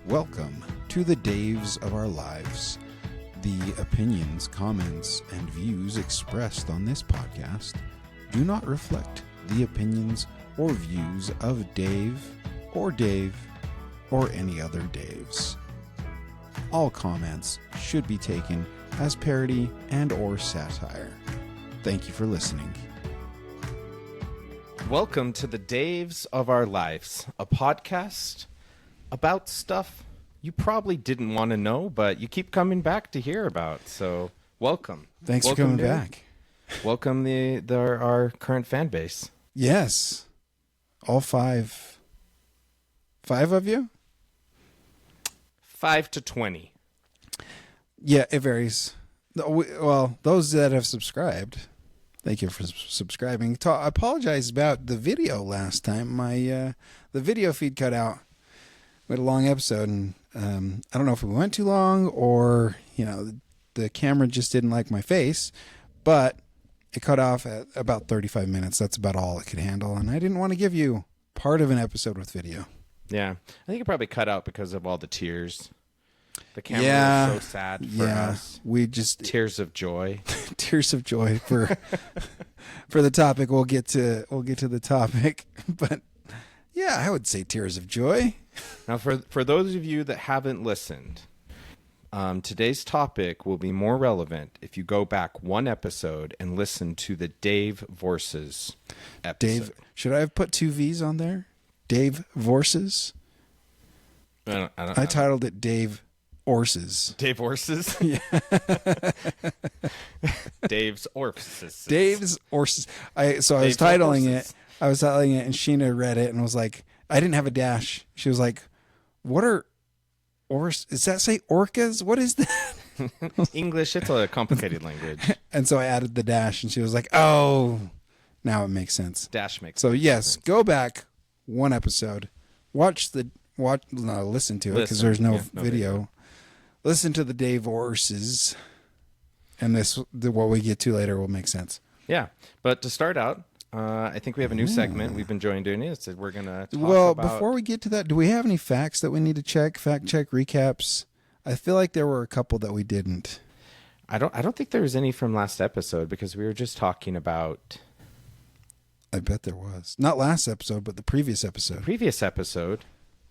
Welcome to the Daves of Our Lives. The opinions, comments, and views expressed on this podcast do not reflect the opinions or views of Dave or any other Daves. All comments should be taken as parody and or satire. Thank you for listening. Welcome to the Daves of Our Lives, a podcast about stuff you probably didn't want to know, but you keep coming back to hear about. So welcome. Thanks welcome for coming to, back. Welcome our current fan base. Yes. All five of you? 5 to 20. Yeah, it varies. Well, those that have subscribed, thank you for subscribing. I apologize about the video last time. The video feed cut out. We had a long episode, and I don't know if we went too long or, the camera just didn't like my face, but it cut off at about 35 minutes. That's about all it could handle, and I didn't want to give you part of an episode with video. Yeah. I think it probably cut out because of all the tears. The camera was so sad for us. We just tears of joy. Tears of joy for the topic. We'll get to the topic, but yeah, I would say tears of joy. Now, for those of you that haven't listened, today's topic will be more relevant if you go back one episode and listen to the Dave Vorses episode. Dave, should I have put two V's on there? Dave Vorses? I titled it Dave Orses. Dave Orses? Yeah. Dave's Orses. Dave's Orses. I was titling it, and Sheena read it and was like, I didn't have a dash. She was like, what are does that say orcas? What is that? English, it's a complicated language. And so I added the dash, and she was like, oh, now it makes sense. Dash makes sense. So yes, sense. Go back one episode, listen to it because there's no video. Listen to the Dave Orses, and what we get to later will make sense. Yeah, but to start out, I think we have a new segment we've been enjoying doing it. So we're going to talk about... before we get to that, do we have any facts that we need to check? Fact check recaps? I feel like there were a couple that we didn't. I don't think there was any from last episode because we were just talking about... I bet there was. Not last episode, but the previous episode.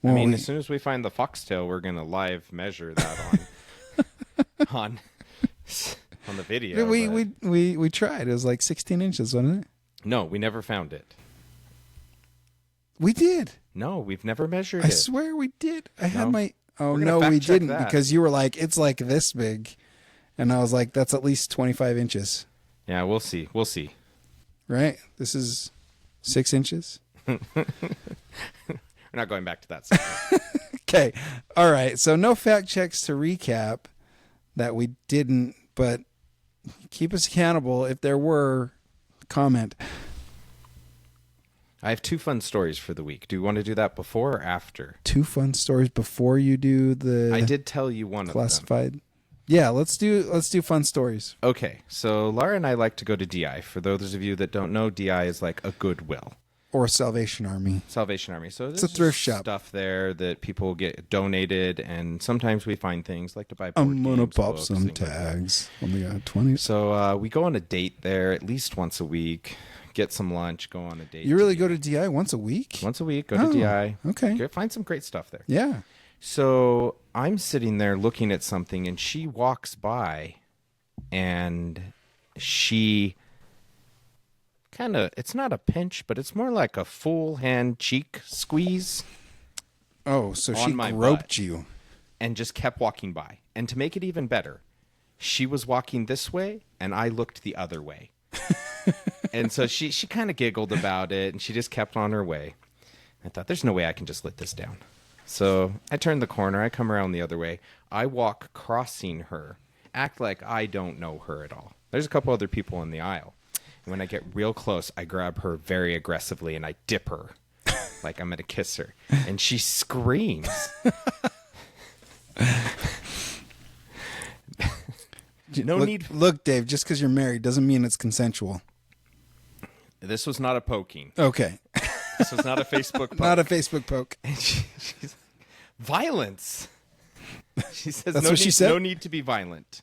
Well, I mean, as soon as we find the foxtail, we're going to live measure that on the video. We tried. It was like 16 inches, wasn't it? No, we never found it. We did. No, we've never measured it. I it. swear we did. I had my... Oh, no, we didn't because you were like, it's like this big. And I was like, that's at least 25 inches. Yeah, we'll see. Right? This is 6 inches? We're not going back to that segment. Okay. All right. So no fact checks to recap that we didn't, but keep us accountable. If there were, comment. I have two fun stories for the week. Do you want to do that before or after? Two fun stories before you do the... I did tell you one classified. of them. Yeah, let's do fun stories. Okay. So Laura and I like to go to DI. For those of you that don't know, DI is like a Goodwill. Or Salvation Army. So it's a thrift shop. Stuff there that people get donated, and sometimes we find things like to buy board I'm going to pop books, some tags. Only got 20. So we go on a date there at least once a week, get some lunch, go on a date. You really go to DI once a week? Once a week, go to DI. Okay. Find some great stuff there. Yeah. So I'm sitting there looking at something, and she walks by, and she... it's not a pinch, but it's more like a full hand cheek squeeze. Oh, so she groped you. And just kept walking by. And to make it even better, she was walking this way and I looked the other way. And so she kind of giggled about it and she just kept on her way. I thought, there's no way I can just let this down. So I turn the corner, I come around the other way. I walk crossing her, act like I don't know her at all. There's a couple other people in the aisle. And when I get real close, I grab her very aggressively and I dip her like I'm going to kiss her. And she screams. Look, Dave, just because you're married doesn't mean it's consensual. This was not a poking. Okay. This was not a Facebook poke. Not a Facebook poke. And she's Violence. She says, That's no what she need, said? no need to be violent.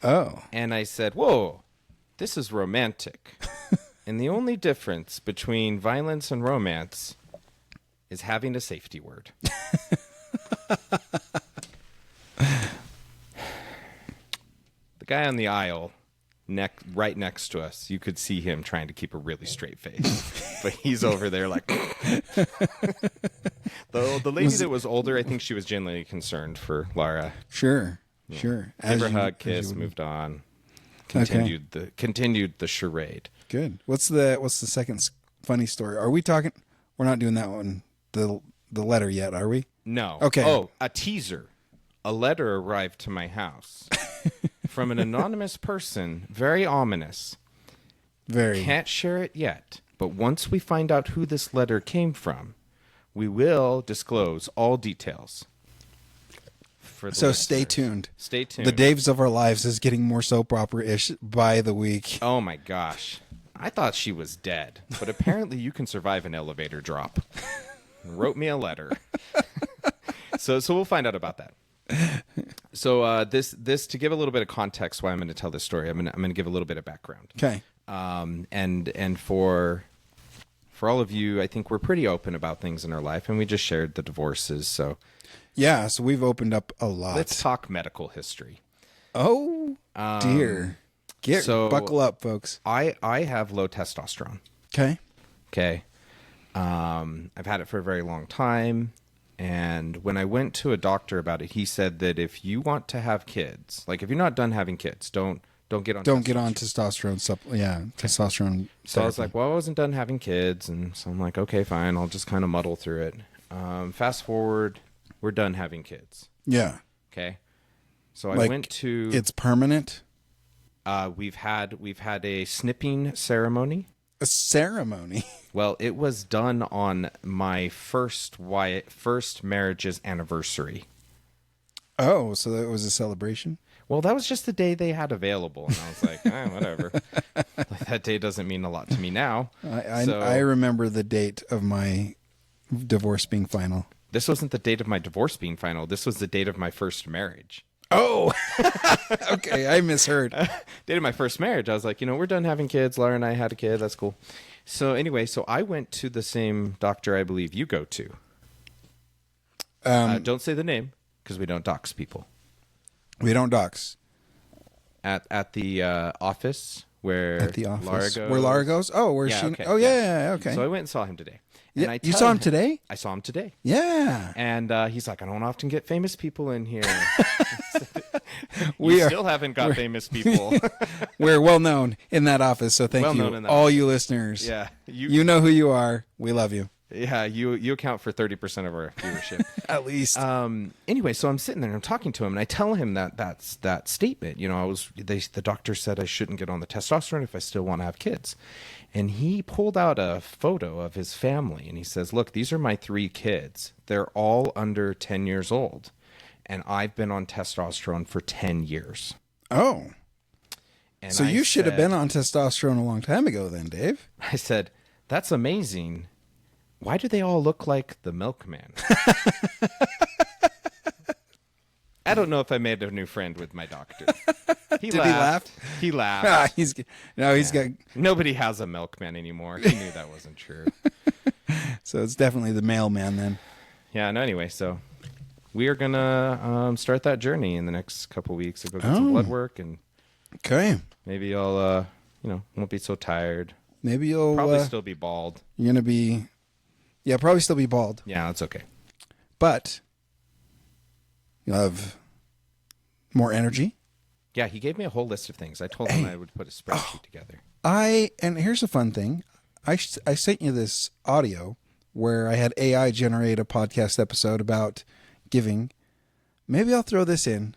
Oh. And I said, whoa, this is romantic. And the only difference between violence and romance is having a safety word. The guy on the aisle, right next to us, you could see him trying to keep a really straight face. But he's over there like... The lady that was older, I think she was genuinely concerned for Lara. Sure. Sure. Gave her a hug, as you kiss, would. moved on. Okay. Continued the charade. Good. What's the second funny story? Are we talking? We're not doing that one. The letter yet, are we? No. Okay. Oh, a teaser. A letter arrived to my house from an anonymous person, very ominous. Very. Can't share it yet, but once we find out who this letter came from, we will disclose all details. For the So stay listeners. tuned. Stay tuned. The Daves of our lives is getting more soap opera-ish by the week. Oh my gosh. I thought she was dead, but apparently you can survive an elevator drop. Wrote me a letter. So we'll find out about that. So this to give a little bit of context why I'm going to tell this story, I'm going to give a little bit of background. Okay. And for all of you, I think we're pretty open about things in our life, and we just shared the divorces. So Yeah, so we've opened up a lot. let's talk medical history. Oh, dear. Buckle up, folks. I have low testosterone. Okay. Okay. I've had it for a very long time. And when I went to a doctor about it, he said that if you want to have kids, like if you're not done having kids, don't get on testosterone. Testosterone. So I was therapy. like, well, I wasn't done having kids. And so I'm like, okay, fine. I'll just kind of muddle through it. Fast forward, we're done having kids. Yeah. Okay. So I Like, went to, It's permanent. we've had a snipping ceremony. A ceremony. Well, it was done on my first marriage's anniversary. Oh, so that was a celebration? Well, that was just the day they had available, and I was like, whatever. That day doesn't mean a lot to me now. I remember the date of my divorce being final. This wasn't the date of my divorce being final. This was the date of my first marriage. Oh, okay. I misheard. Date of my first marriage. I was like, we're done having kids. Laura and I had a kid. That's cool. So anyway, I went to the same doctor I believe you go to. Don't say the name because we don't dox people. We don't dox. At the office where Laura goes. Where Laura goes? Oh, where Yeah, she? okay, Oh, yeah. Okay. So I went and saw him today. Yeah, And I you tell saw him today? I saw him today. Yeah. And he's like, I don't often get famous people in here. We you are- still haven't got famous people. We're well known in that office, so thank Well known you, in that all you listeners. Yeah. You know who you are. We love you. Yeah, you account for 30% of our viewership. At least. Anyway, so I'm sitting there and I'm talking to him and I tell him that's that statement. The doctor said I shouldn't get on the testosterone if I still want to have kids. And he pulled out a photo of his family and he says, look, these are my 3 kids. They're all under 10 years old. And I've been on testosterone for 10 years. Oh. And So I you should have said- been on testosterone a long time ago then, Dave. I said, that's amazing. Why do they all look like the milkman? I don't know if I made a new friend with my doctor. He Did he laugh? He laughed. Ah, he's got. Nobody has a milkman anymore. He knew that wasn't true. So it's definitely the mailman then. Yeah, no, anyway, so we are going to start that journey in the next couple weeks. I'll go get some blood work and Okay. maybe I'll, won't be so tired. Maybe you'll Probably still be bald. you're gonna be. Yeah, probably still be bald, Yeah, that's okay. but you'll have more energy. Yeah, he gave me a whole list of things. I told him I would put a spreadsheet together. And here's a fun thing. I sent you this audio where I had AI generate a podcast episode about giving. Maybe I'll throw this in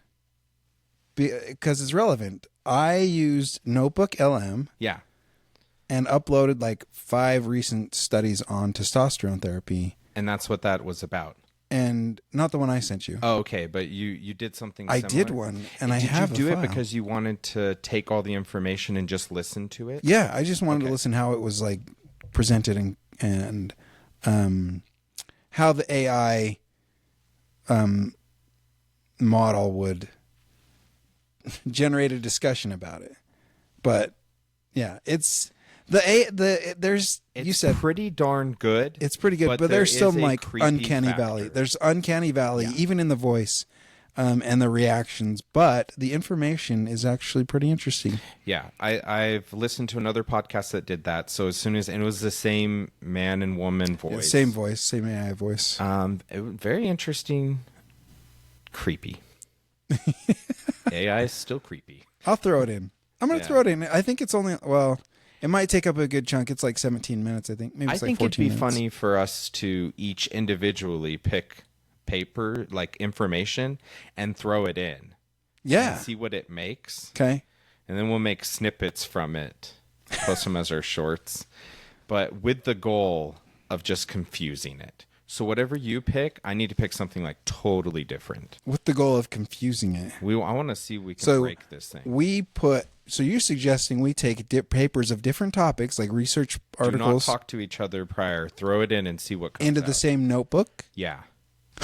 because it's relevant. I used Notebook LM Yeah. and uploaded like 5 recent studies on testosterone therapy, And that's what that was about. and not the one I sent you. Oh, okay, but you did something I similar? did one, and I Did have you do a it file. because you wanted to take all the information and just listen to it? Yeah, I just wanted to Okay. listen how it was like presented and how the AI model would generate a discussion about it. But yeah, it's there's It's you said pretty darn good. it's pretty good, but there there's still is a like creepy uncanny factor. valley. There's uncanny valley Yeah. even in the voice and the reactions, but the information is actually pretty interesting. Yeah, I've listened to another podcast that did that. So as soon as and it was the same man and woman Yeah, voice, same voice, same AI voice. very interesting, creepy. AI is still creepy. I'll throw it in. I'm going to Yeah. throw it in. I think it's only, well, it might take up a good chunk. It's like 17 minutes, I think. Maybe I it's like think 14 it'd be minutes. funny for us to each individually pick paper, like information, and throw it in. Yeah. And see what it makes. Okay. And then we'll make snippets from it, post them as our shorts, but with the goal of just confusing it. So whatever you pick, I need to pick something like totally different. With the goal of confusing it. I want to see if we can So break this thing. So you're suggesting we take papers of different topics, like research Do not articles, talk to each other prior. Throw it in and see what comes into the out. same notebook? Yeah.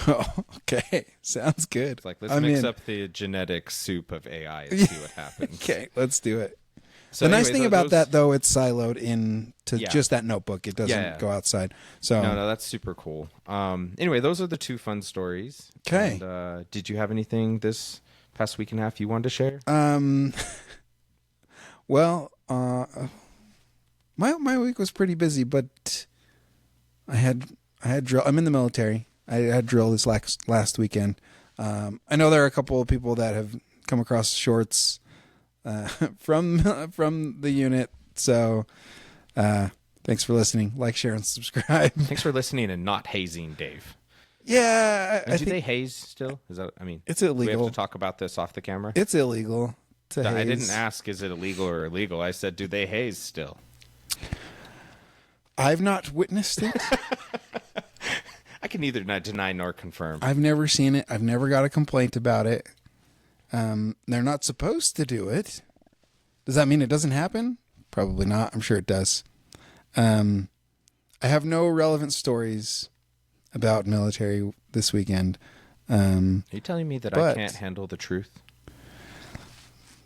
Oh, okay. Sounds good. It's like, let's I'm mix in. up the genetic soup of AI and see what happens. Okay, let's do it. So The nice anyway, thing about that, though, it's siloed into Yeah. just that notebook. It doesn't Yeah. go outside. So No, that's super cool. Anyway, those are the two fun stories. 'Kay. And, did you have anything this past week and a half you wanted to share? well, my week was pretty busy, but I had drill. I'm in the military. I had drill this last weekend. I know there are a couple of people that have come across shorts from the unit. So thanks for listening. Like, share, and subscribe. Thanks for listening and not hazing Dave. Yeah, And I do think they haze still? Is that? I mean, it's do we have illegal. to talk about this off the camera? It's illegal to I haze. didn't ask, is it illegal or illegal? I said, do they haze still? I've not witnessed it. I can neither deny nor confirm. I've never seen it. I've never got a complaint about it. They're not supposed to do it. Does that mean it doesn't happen? Probably not. I'm sure it does. I have no relevant stories about military this weekend. Are you telling me that I but- can't handle the truth?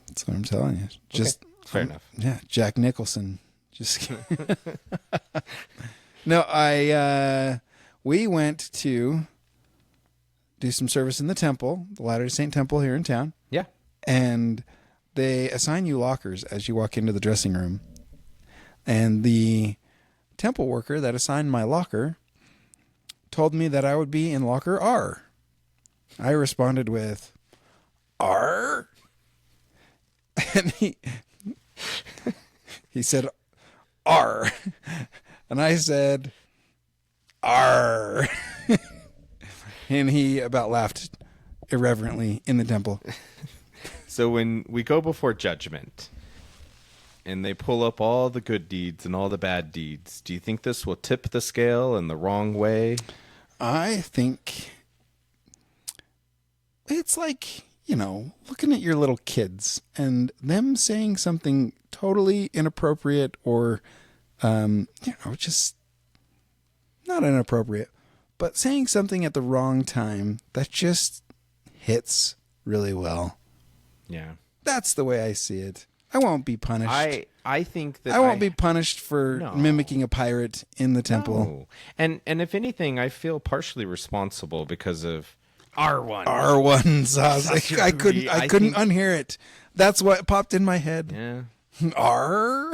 That's what I'm telling you. Just Fair enough. Yeah, Jack Nicholson. Just kidding. No, we went to do some service in the temple, the Latter-day Saint Temple here in town, Yeah. and they assign you lockers as you walk into the dressing room. And the temple worker that assigned my locker told me that I would be in locker R. I responded with R, and he said R, and I said R, and he about laughed irreverently in the temple. So when we go before judgment and they pull up all the good deeds and all the bad deeds, do you think this will tip the scale in the wrong way? I think it's like, looking at your little kids and them saying something totally inappropriate or, just not inappropriate, but saying something at the wrong time that just hits really well. Yeah. That's the way I see it. I won't be punished. I think that I won't be punished for No. mimicking a pirate in the temple. No. And if anything, I feel partially responsible because of R1. R1 Such I a couldn't movie. I I couldn't think- unhear it. That's what popped in my head. Yeah. R.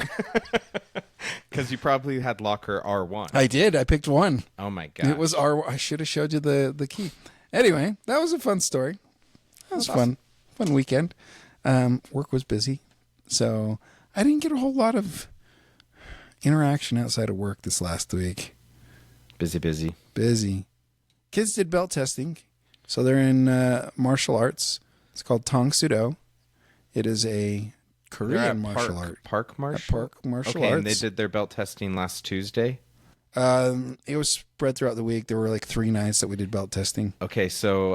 Because you probably had locker R1. I did. I picked one. Oh my god. It was R. I should have showed you the key. Anyway, that was a fun story. That was fun. Fun weekend. Work was busy, so I didn't get a whole lot of interaction outside of work this last week. busy. Busy. Kids did belt testing, so they're in martial arts. It's called Tong Sudo. It is a They're Korean at martial art. Park martial. Park martial okay, arts. and they did their belt testing last Tuesday. It was spread throughout the week. There were like 3 nights that we did belt testing. Okay, so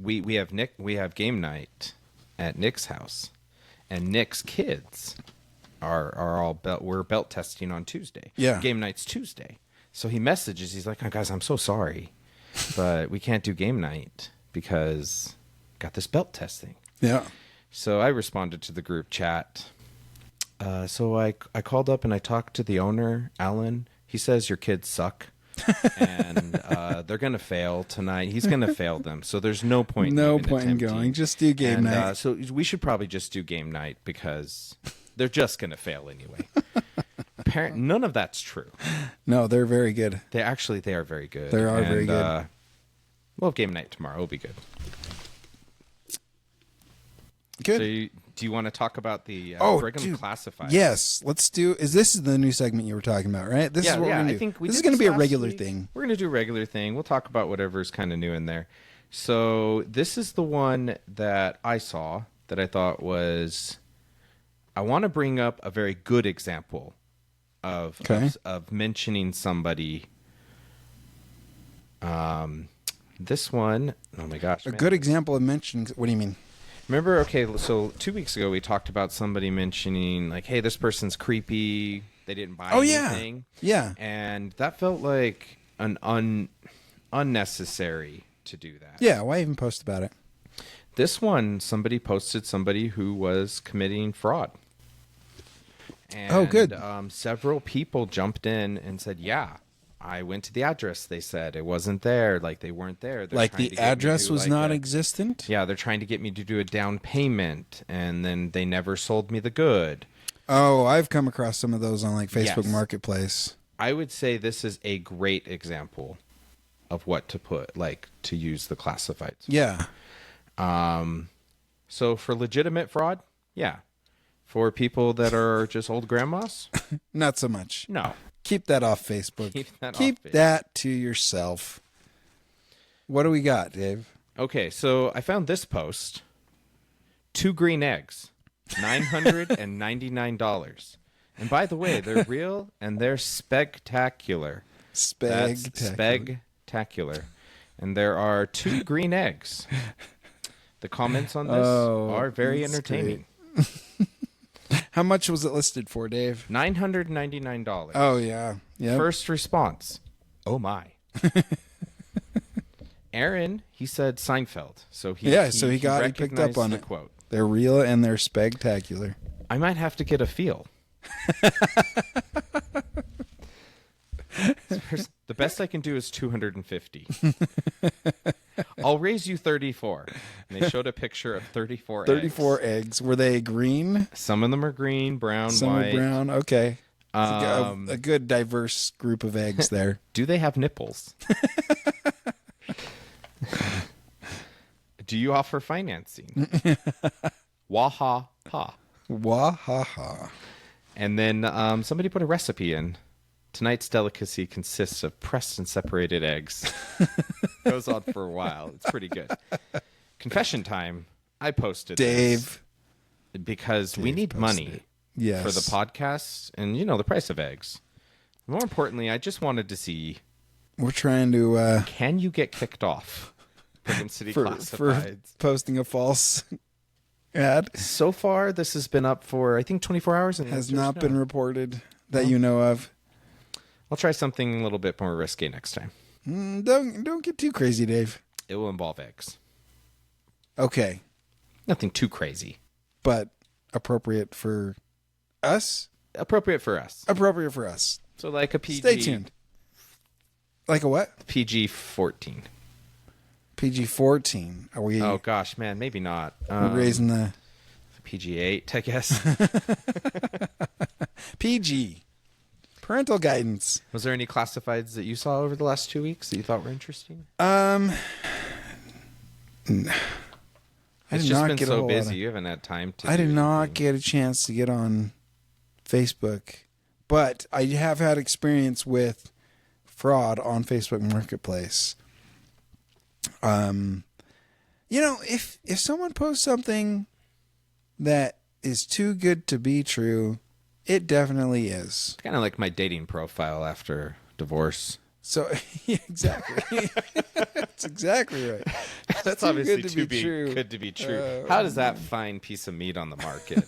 we have game night at Nick's house, and Nick's kids are all we're belt testing on Tuesday. Yeah. Game night's Tuesday. So he messages. He's like, "Oh, guys, I'm so sorry, but we can't do game night." because got this belt test thing. Yeah. So I responded to the group chat. So I called up and I talked to the owner, Alan. He says your kids suck. And they're going to fail tonight. He's going to fail them. So there's no point No even point in attempting. going. Just do game night. So we should probably just do game night because they're just going to fail anyway. None of that's true. No, they're very good. They are very good. They are very good. We'll have game night tomorrow. It'll be good. Good. So do you want to talk about the Brigham dude. Classified? Yes, let's do. This is the new segment you were talking about, right? This is what we're gonna do. I think this is did going to be a last regular week. thing. We're going to do a regular thing. We'll talk about whatever's kind of new in there. So this is the one that I saw that I thought was. I want to bring up a very good example of mentioning somebody. This one, oh my gosh, A good example of mentioning. What do you mean? Remember, okay, so 2 weeks ago we talked about somebody mentioning, like, hey, this person's creepy. They didn't buy anything. Yeah. And that felt like an unnecessary to do that. Yeah, why even post about it? This one, somebody posted somebody who was committing fraud. And, good. Several people jumped in and said, yeah, I went to the address. They said it wasn't there. Like, they weren't there. They're Like trying to the get me to address do, was like, not a- existent? Yeah, they're trying to get me to do a down payment, and then they never sold me the good. Oh, I've come across some of those on like Facebook Yes. Marketplace. I would say this is a great example of what to put, like, to use the classifieds. Yeah. So for legitimate fraud, yeah. For people that are just old grandmas, Not so much. no. Keep that off Facebook. Keep that off Facebook. that to yourself. What do we got, Dave? Okay, so I found this post. 2 green eggs, $999. And by the way, they're real and they're spectacular. That's spectacular. And there are 2 green eggs. The comments on this are very that's entertaining. How much was it listed for, Dave? $999. Oh, yeah. Yep. First response. Oh my. Aaron, he said Seinfeld. So he he picked up recognized on the it. quote. They're real and they're spectacular. I might have to get a feel. The best I can do is 250. I'll raise you 34. And they showed a picture of 34 34 eggs. eggs. Were they green? Some of them are green, brown, Some white. are brown. Okay. A good diverse group of eggs there. Do they have nipples? Do you offer financing? Waha ha. Wahaha. And then somebody put a recipe in. Tonight's delicacy consists of pressed and separated eggs. Goes on for a while. It's pretty good. Confession time. I posted Dave. this because we need posted money it. Yes. for the podcast and, the price of eggs. More importantly, I just wanted to see, We're trying to can you get kicked off Brigham City for Classifieds? posting a false ad. So far, this has been up for, I think, 24 hours. And Has the answer is not no. been reported that you know of. I'll try something a little bit more risky next time. Don't get too crazy, Dave. It will involve eggs. Okay, Nothing too crazy. but appropriate for us. Appropriate for us. Appropriate for us. So like a PG. Stay tuned. Like a what? PG-14. PG-14. Are we Oh gosh, man, maybe not. raising the PG-8, I guess. PG? Parental guidance. Was there any classifieds that you saw over the last 2 weeks that you thought were interesting? I It's did just not been get a so whole lot busy. of- You haven't had time to. I did do not anything. get a chance to get on Facebook, but I have had experience with fraud on Facebook Marketplace. If someone posts something that is too good to be true, it definitely is. It's kind of like my dating profile after divorce. So yeah, exactly, that's exactly right. That's Too obviously good to too be true. good to be true. How does that fine piece of meat on the market?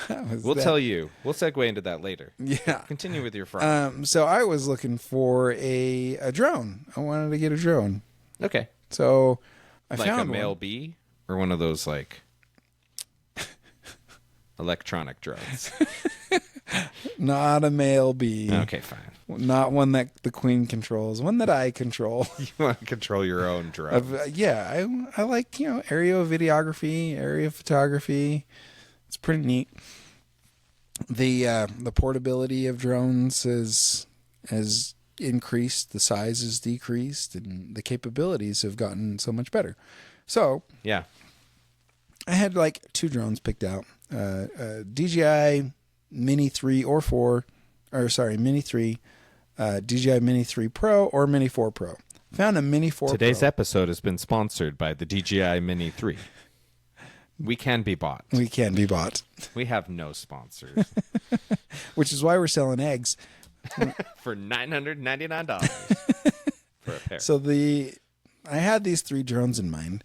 Was We'll that- tell you. We'll segue into that later. Yeah. Continue with your fraud. So I was looking for a drone. I wanted to get a drone. Okay. So I like a found male one. bee or one of those like electronic drones. Not a male bee. Okay, fine. Not one that the queen controls. One that I control. You want to control your own drone. I like, aerial videography, area photography. It's pretty neat. The portability of drones has increased, the size has decreased, and the capabilities have gotten so much better. So Yeah. I had like 2 drones picked out. DJI Mini 3 or 4, or sorry, Mini 3, DJI Mini 3 Pro or Mini 4 Pro. Found a Mini 4 Today's Pro. episode has been sponsored by the DJI Mini 3. We can be bought. We can be bought, We have no sponsors which is why we're selling eggs. for $999 for a pair. So I had these 3 drones in mind,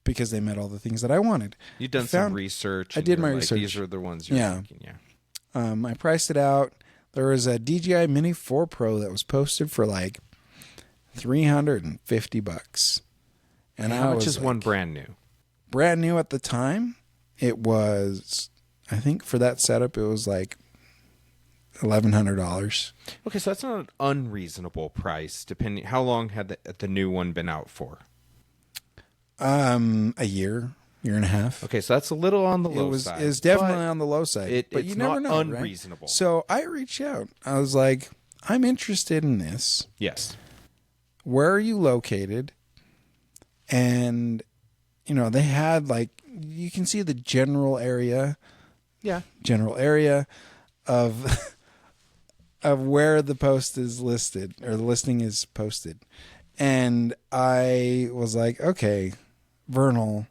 because they met all the things that I wanted. You've done some research. I and did you're my like, research. These are the ones you're thinking, yeah. I priced it out. There was a DJI Mini 4 Pro that was posted for like $350, and How I much was is one like, brand new? brand new at the time? It was, I think for that setup, it was like $1,100. Okay, so that's not an unreasonable price. Depending, how long had the new one been out for? A year and a half. Okay, so that's a little on the low side. It was definitely but on the low side. But it's you never not know, unreasonable. Right? So I reached out. I was like, I'm interested in this. Yes. Where are you located? And, they had like, you can see the general area of of where the post is listed, or the listing is posted. And I was like, okay, Vernal,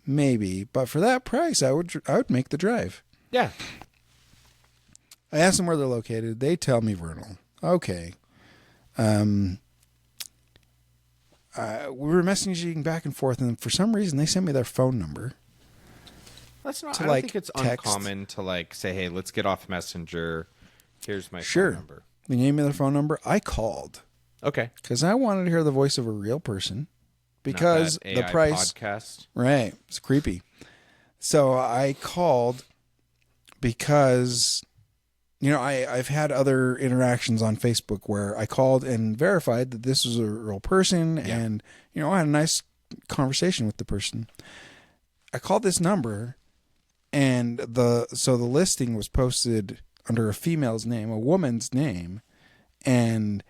maybe, but for that price, I would make the drive. Yeah. I asked them where they're located. They tell me Vernal. Okay. We were messaging back and forth, and for some reason, they sent me their phone number. That's not. To, I don't like, think it's text. uncommon to like say, "Hey, let's get off Messenger. Here's my Sure. phone number." They gave me their phone number. I called Okay. because I wanted to hear the voice of a real person, because Not that the AI price. podcast. Right. It's creepy. So I called because, I've had other interactions on Facebook where I called and verified that this was a real person, and, I had a nice conversation with the person. I called this number, and the listing was posted under a female's name, a woman's name, and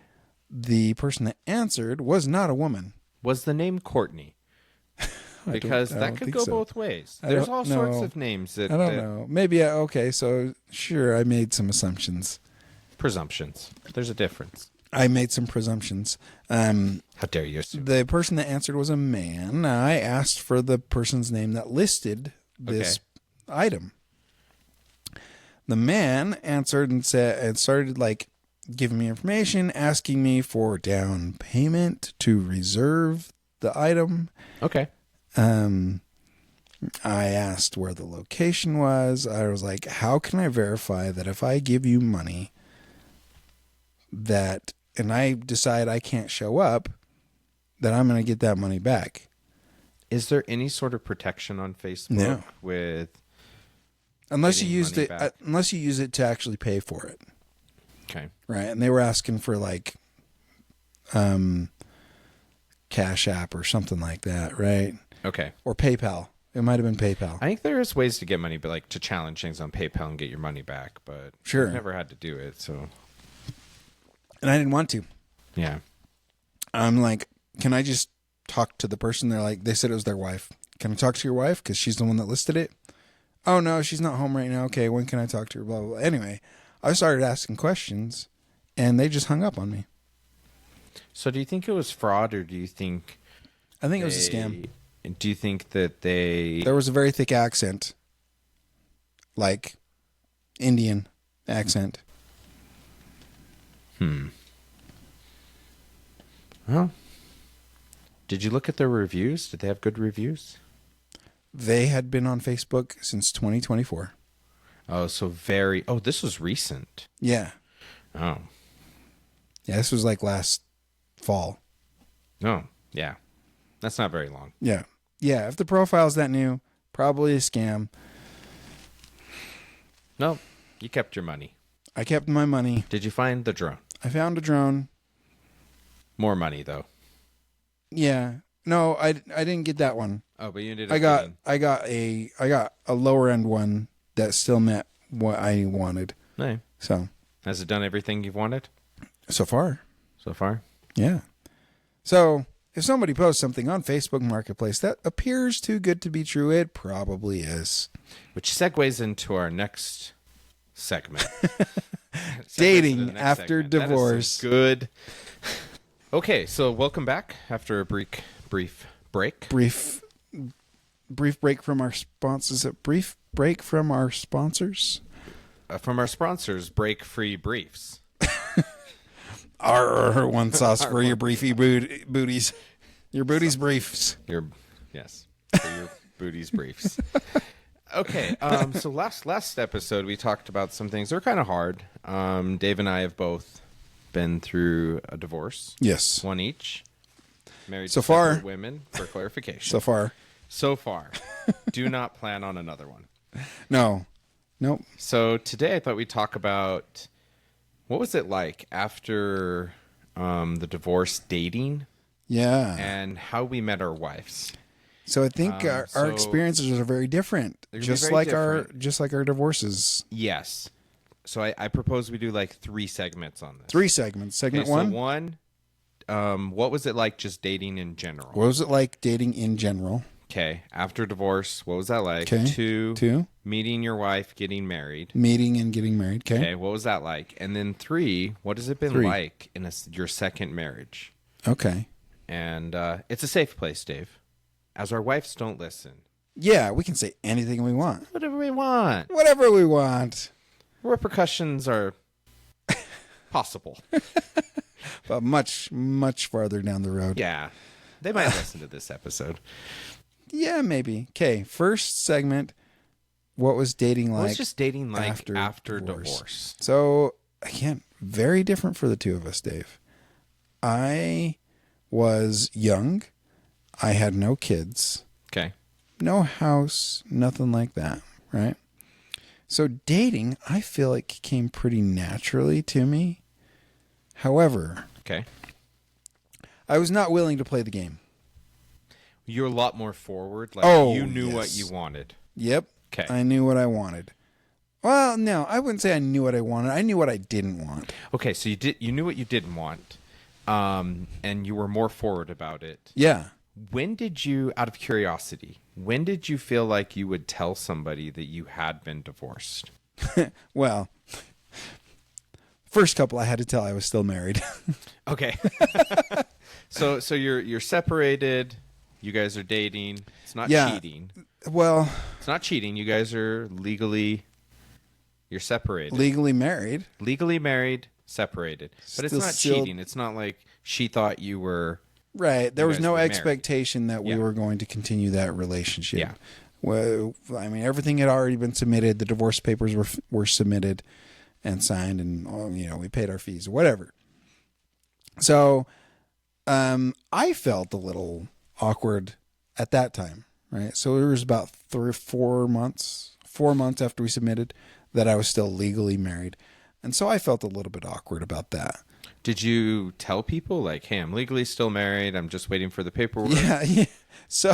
the person that answered was not a woman. Was the name Courtney? Because I that don't could think go so. both ways. I There's don't all sorts know. of names that I don't know. Maybe, okay, so sure, I made some assumptions. Presumptions. There's a difference. I made some presumptions. How dare you assume? The person that answered was a man. I asked for the person's name that listed this item. The man answered and started like giving me information, asking me for down payment to reserve the item. Okay. I asked where the location was. I was like, how can I verify that if I give you money and I decide I can't show up, that I'm going to get that money back? Is there any sort of protection on Facebook No. with Unless you getting used money it, back? unless you use it to actually pay for it. Okay. Right. And they were asking for like, Cash App or something like that. Right. Okay. Or PayPal. It might have been PayPal. I think there is ways to get money, but like to challenge things on PayPal and get your money back. But Sure. I've never had to do it, so And I didn't want to. yeah. I'm like, can I just talk to the person? They said it was their wife. Can I talk to your wife? Because she's the one that listed it. Oh, no, she's not home right now. Okay, when can I talk to her? Blah, blah, blah. Anyway, I started asking questions, and they just hung up on me. So do you think it was fraud, or do you think I think it was a scam. Do you think that they? There was a very thick accent, like Indian accent. Well, did you look at their reviews? Did they have good reviews? They had been on Facebook since 2024. Oh, so very. Oh, this was recent. Yeah. Oh, Yeah, this was like last fall. no, yeah. That's not very long. Yeah. Yeah. If the profile's that new, probably a scam. No, you kept your money. I kept my money. Did you find the drone? I found a drone. More money though. Yeah. No, I didn't get that one. Oh, but you did. I got a lower end one that still met what I wanted. No. So Has it done everything you've wanted so far. so far? Yeah. So if somebody posts something on Facebook Marketplace that appears too good to be true, it probably is. Which segues into our next segment. Dating after divorce. That is good. Okay, so welcome back after a brief break. Brief break from our sponsors. Brief break from our sponsors. From our sponsors, Break Free Briefs. Our one sauce for your briefy booties. Your booties briefs. For your booties briefs. Okay, so last episode we talked about some things that are kind of hard. Dave and I have both been through a divorce. Yes. One each. Married So to far. separate women, for clarification. So far. Do not plan on another one. No. Nope. So today I thought we'd talk about what was it like after the divorce, dating, Yeah. and how we met our wives. So I think our so experiences are very different, They're gonna be just very like different. our divorces. Yes. So I propose we do like 3 segments on this. 3 segments. Segment Okay, one. So one, what was it like just dating in general? What was it like dating in general? Okay. After divorce, what was that like? Okay. 2, meeting your wife, getting married. Meeting and getting married. Okay. Okay. What was that like? And then 3, what has it been 3. like in your second marriage? Okay. And it's a safe place, Dave, as our wives don't listen. Yeah, we can say anything we want. Whatever we want. Whatever we want. Repercussions are possible. But much, much farther down the road. Yeah. They might listen to this episode. Yeah, maybe. Okay, first segment. What was dating like? Well, it's just dating like after divorce. divorce. So, again, very different for the two of us, Dave. I was young. I had no kids, Okay. no house, nothing like that, right? So dating, I feel like came pretty naturally to me. However, Okay. I was not willing to play the game. You're a lot more forward. Like Oh, you knew what yes. you wanted. Yep. Okay. I knew what I wanted. Well, no, I wouldn't say I knew what I wanted. I knew what I didn't want. Okay, so you knew what you didn't want, and you were more forward about it. Yeah. When did you, out of curiosity, when did you feel like you would tell somebody that you had been divorced? Well, first couple I had to tell I was still married. Okay. So you're separated. You guys are dating. It's not Yeah. cheating. Well, It's not cheating. You guys are you're separated. legally married. Legally married, separated. But it's not Still- cheating. It's not like she thought you were. Right. There You was guys no were married. expectation that we Yeah. were going to continue that relationship. Yeah. Well, I mean, everything had already been submitted. The divorce papers were submitted and signed, and we paid our fees, whatever. So, I felt a little awkward at that time, right? So it was about 3 or 4 months, 4 months after we submitted, that I was still legally married, and so I felt a little bit awkward about that. Did you tell people like, "Hey, I'm legally still married. I'm just waiting for the paperwork"? Yeah. So.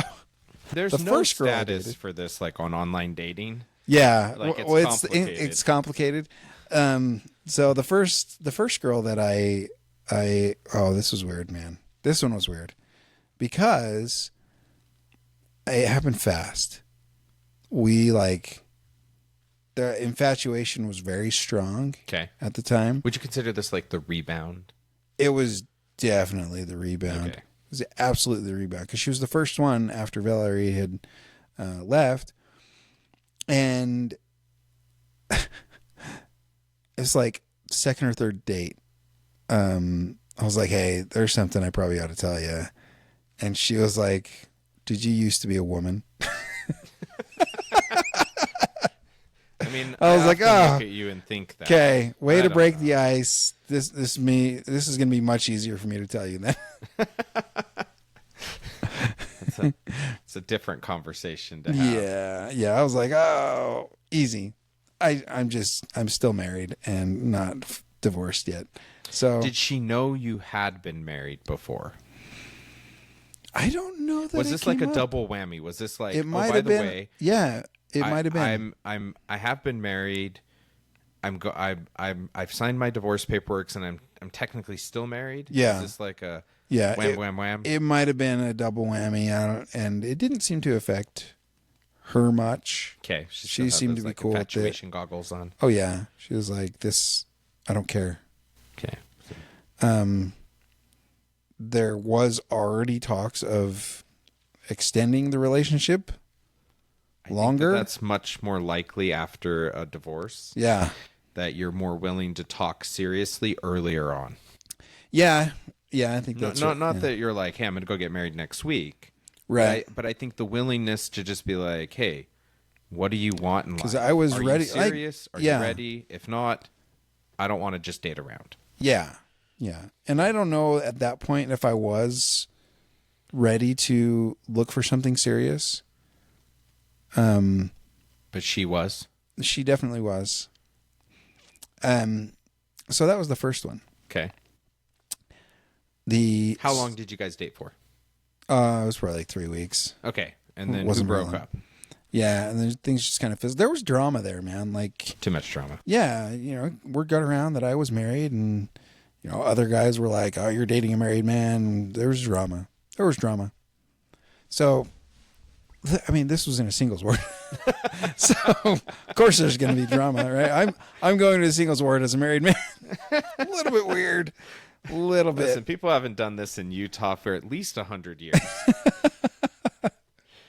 There's The no first girl I status dated- for this, like on online dating. Yeah, Like, it's well, complicated. it's complicated. So the first girl that I this was weird, man. This one was weird because it happened fast. The infatuation was very strong Okay. at the time. Would you consider this like the rebound? It was definitely the rebound. Okay. It was absolutely the rebound because she was the first one after Valerie had left, and it's like second or third date. I was like, "Hey, there's something I probably ought to tell you," and she was like, "Did you used to be a woman?" I mean, I was like, often "Oh, look at you and think that." Okay, way I to don't break know. the ice. This is going to be much easier for me to tell you then. It's a different conversation to have. Yeah. I was like, oh, easy. I'm still married and not divorced yet. So Did she know you had been married before? I don't know that. Was it this like a came up. double whammy? Was this like, It oh, might by have the been. way, Yeah, it might have been. I have been married. I've signed my divorce paperwork, and I'm technically still married. Yeah. Is this like a Yeah, wham? It might have been a double whammy, and it didn't seem to affect her much. Okay, She seemed to be cool with it. infatuation goggles on. Oh yeah, she was like, "This, I don't care." Okay, There was already talks of extending the relationship longer. that's much more likely after a divorce. Yeah, That you're more willing to talk seriously earlier on. yeah. I think that's Not yeah. that you're like, hey, I'm going to go get married next week. Right. But I think the willingness to just be like, hey, what do you want in life? 'Cause I was Are ready- You serious? Are yeah. you ready? If not, I don't want to just date around. Yeah. And I don't know at that point if I was ready to look for something serious. But she was. She definitely was. So that was the first one. Okay. The How long did you guys date for? It was probably like 3 weeks. Okay. And then who Wasn't broke really. up? Yeah, and then things just kind of fizzled. There was drama there, man. Like, Too much drama. yeah, word got around that I was married, and other guys were like, "Oh, you're dating a married man." There was drama. So, I mean, this was in a singles ward, so of course there's going to be drama, right? I'm going to the singles ward as a married man. A little bit weird, a little bit. Listen, people haven't done this in Utah for at least 100 years.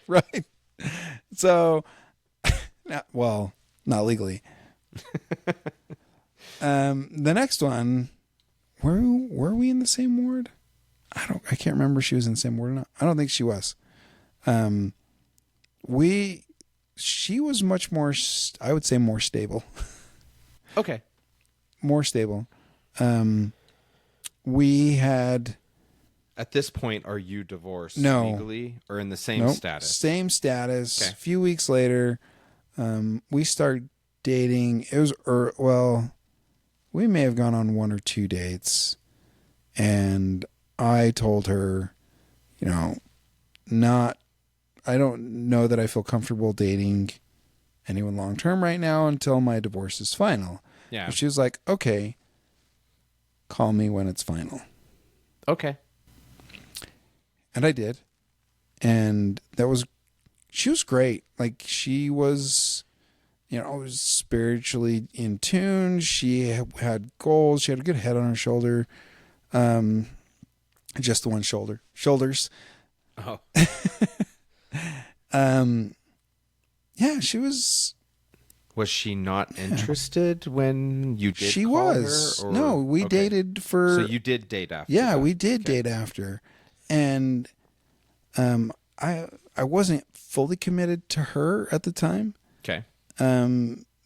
Right. So, well, not legally. The next one, were we in the same ward? I can't remember if she was in the same ward or not. I don't think she was. She was much more, I would say, more stable. Okay. More stable. We had At this point, are you divorced No. legally or in the same nope, status? same status. Okay. A few weeks later, we started dating. It was we may have gone on 1 or 2 dates, and I told her, I don't know that I feel comfortable dating anyone long term right now until my divorce is final. Yeah. And she was like, "Okay, call me when it's final." Okay. And I did. And she was great. Like, she was, was spiritually in tune. She had goals. She had a good head on her shoulder. Just the one shoulder. Shoulders. Oh. Yeah, she was. Was she not interested when you did She call was. her? Or? No, we Okay. dated for. So you did date after Yeah, that. we did date after. And I wasn't fully committed to her at the time. Okay.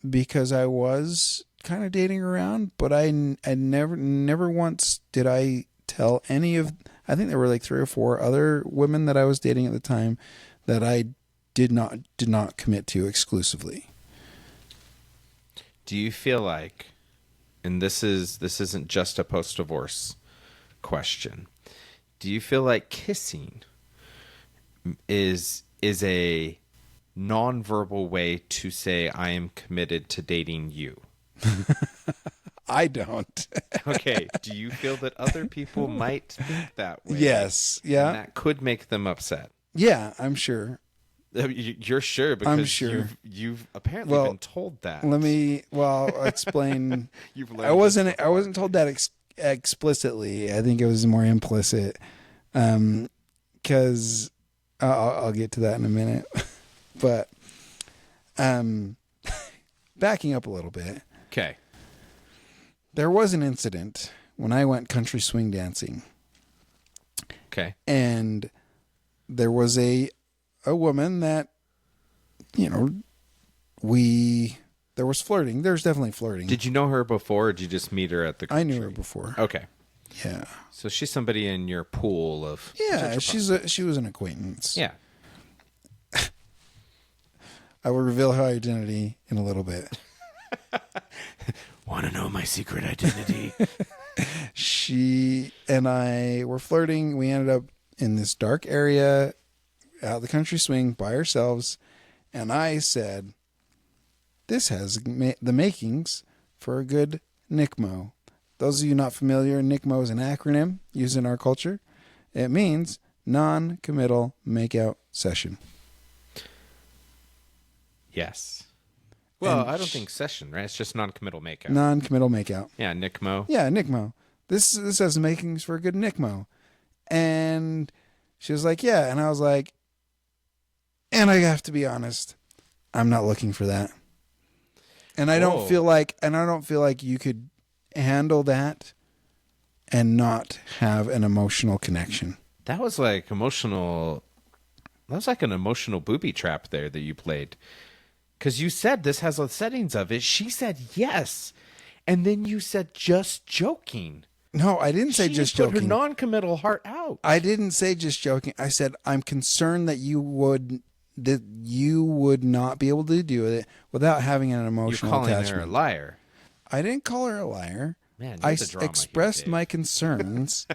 Because I was kind of dating around, but I never once did I tell any of, I think there were like 3 or 4 other women that I was dating at the time that I did not commit to exclusively. Do you feel like, and this isn't just a post-divorce question, do you feel like kissing is a non-verbal way to say I am committed to dating you? I don't. Okay. Do you feel that other people might think that way? Yes. Yeah. And that could make them upset. Yeah, I'm sure. You're sure because I'm sure. you've apparently Well, been told that. I'll explain. You've I learned wasn't this before. told that explicitly. I think it was more implicit. Cause I'll get to that in a minute, but, backing up a little bit, Okay. there was an incident when I went country swing dancing, Okay. and there was a woman that, there was flirting. There's definitely flirting. Did you know her before or did you just meet her at the I knew her country? before. Okay. Yeah. So she's somebody in your pool of Yeah, potential she was an acquaintance. yeah. I will reveal her identity in a little bit. Want to know my secret identity? She and I were flirting. We ended up in this dark area out of the country swing by ourselves. And I said, this has the makings for a good NICMO. Those of you not familiar, NICMO is an acronym used in our culture. It means non-committal makeout session. Yes. Well, And I don't think session, right? It's just non-committal makeout. Non-committal makeout. Yeah, NICMO. Yeah, NICMO. This has the makings for a good NICMO. And she was like, yeah. And I was like, and I have to be honest, I'm not looking for that. And I don't feel like you could handle that and not have an emotional connection. That was like emotional. That was like an emotional booby trap there that you played. Because you said this has the settings of it. She said yes. And then you said just joking. No, I didn't say She just put joking. her non-committal heart out. I didn't say just joking. I said I'm concerned that you would not be able to do it without having an You're emotional calling attachment. her a liar. I didn't call her a liar. Man, I you're the drama expressed here, Dave. my concerns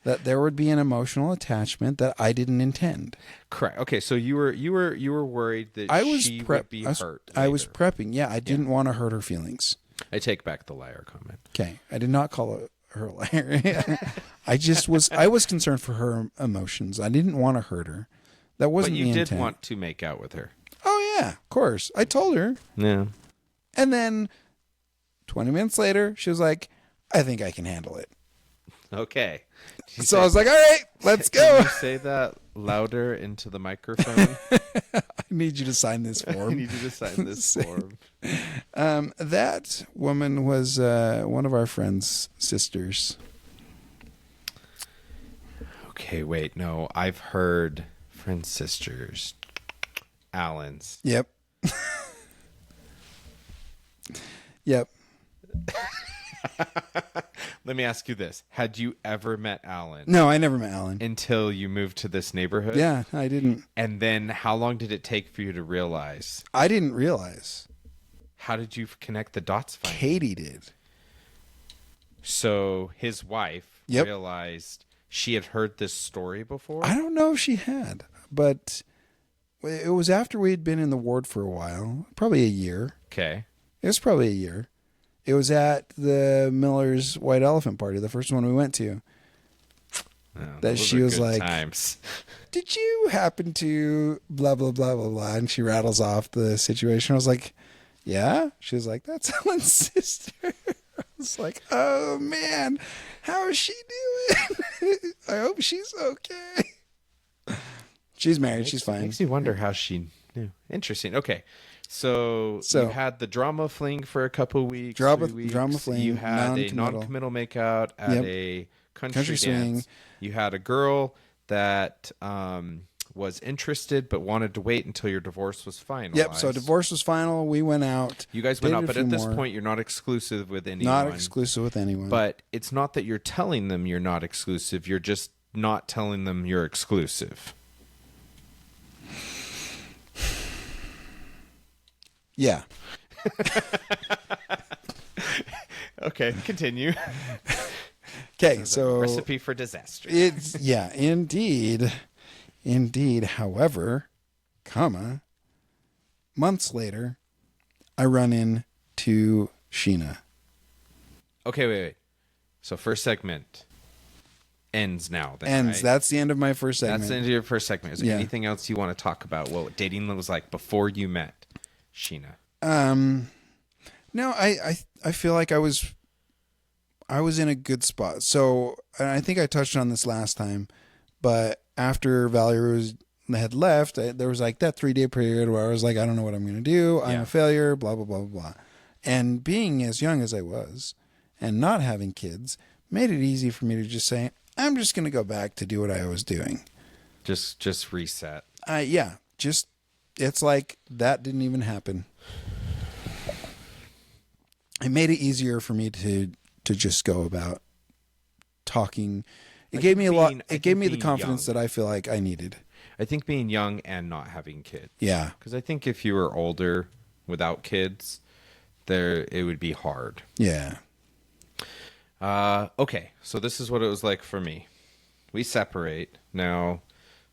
that there would be an emotional attachment that I didn't intend. Correct. Okay, so you were worried that I was she would be hurt. I was later. prepping. Yeah, I didn't want to hurt her feelings. I take back the liar comment. Okay, I did not call her a liar. I was concerned for her emotions. I didn't want to hurt her. That But wasn't you the did intent. want to make out with her. Oh yeah, of course. I told her. Yeah. And then 20 minutes later, she was like, I think I can handle it. Okay. So I was like, all right, let's Can go. you say that louder into the microphone? I need you to sign this I form. need you to sign this form. That woman was one of our friend's sisters. Okay, wait. No, I've heard friends, sisters, Allen's. Yep. Yep. Let me ask you this. Had you ever met Alan No, I never met Alan. until you moved to this neighborhood? Yeah, I didn't. And then how long did it take for you to realize? I didn't realize. How did you connect the dots finally? Katie did. So his wife Yep. realized she had heard this story before? I don't know if she had, but it was after we had been in the ward for a while, probably a year. Okay. It was probably a year. It was at the Miller's White Elephant party, the first one we went to. Oh, That those she are was good like, times. did you happen to blah, blah, blah, blah, blah? And she rattles off the situation. I was like, yeah. She was like, that's Ellen's sister. I was like, oh, man. How is she doing? I hope she's okay. She's married. She's fine. Makes me wonder how she knew. Interesting. Okay. So you had the drama fling for a couple weeks. Drama 3 weeks. fling, You had a non-committal. non-committal makeout at Yep. a country Country dance. swing. You had a girl that was interested but wanted to wait until your divorce was finalized. Yep. So divorce was final. We went out. You guys went dated out, a but few at this more. point, you're not exclusive with anyone. Not exclusive with anyone. But it's not that you're telling them you're not exclusive. You're just not telling them you're exclusive. yeah. Okay, continue. Okay. So Recipe for disaster. it's yeah, indeed. However, months later, I run into Sheena. Okay, wait. So first segment ends now. Then, Ends. right? That's the end of my first segment. That's the end of your first segment. Is there Yeah. anything else you want to talk about? What dating was like before you met Sheena? No, I feel like I was in a good spot. So, and I think I touched on this last time, but after Valerie had left, there was like that 3-day period where I was like, I don't know what I'm going to do. I'm Yeah. a failure, blah, blah, blah, blah, blah. And being as young as I was and not having kids made it easy for me to just say, I'm just going to go back to do what I was doing. Just reset. It's like that didn't even happen. It made it easier for me to just go about talking. It I gave me think a lot. being- I It gave think me the being confidence young. that I feel like I needed. I think being young and not having kids. Yeah. Because I think if you were older without kids, it would be hard. Yeah. Okay, so this is what it was like for me. We separate now.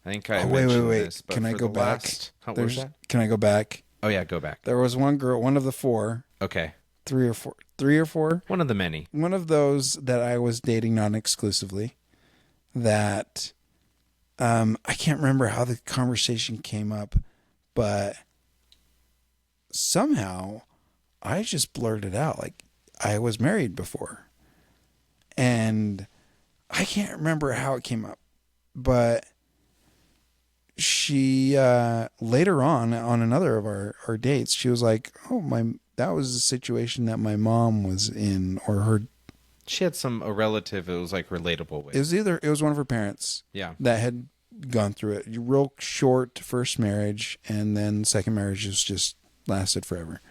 I think I Oh, wait, mentioned wait. this, but Can I for go the back? last- what was that? Can I go back? Oh yeah, go back. There was one girl, one of the four, Okay, three or four. one of the many. One of those that I was dating non-exclusively. That I can't remember how the conversation came up, but somehow I just blurted out like I was married before. And I can't remember how it came up, but she later on another of our dates, she was like, "Oh, that was a situation that my mom was in, or her." She had a relative it was like relatable with. It was one of her parents Yeah. that had gone through it. Real short first marriage, and then second marriage just lasted forever.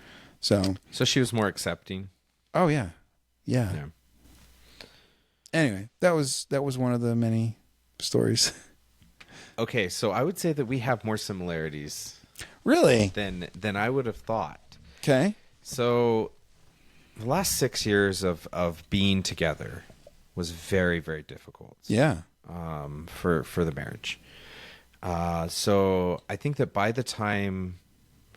So, So she was more accepting. oh yeah. Yeah. Anyway, that was one of the many stories. Okay, so I would say that we have more similarities Really? than I would have thought. Okay. So the last 6 years of being together was very, very difficult. Yeah. For the marriage. So I think that by the time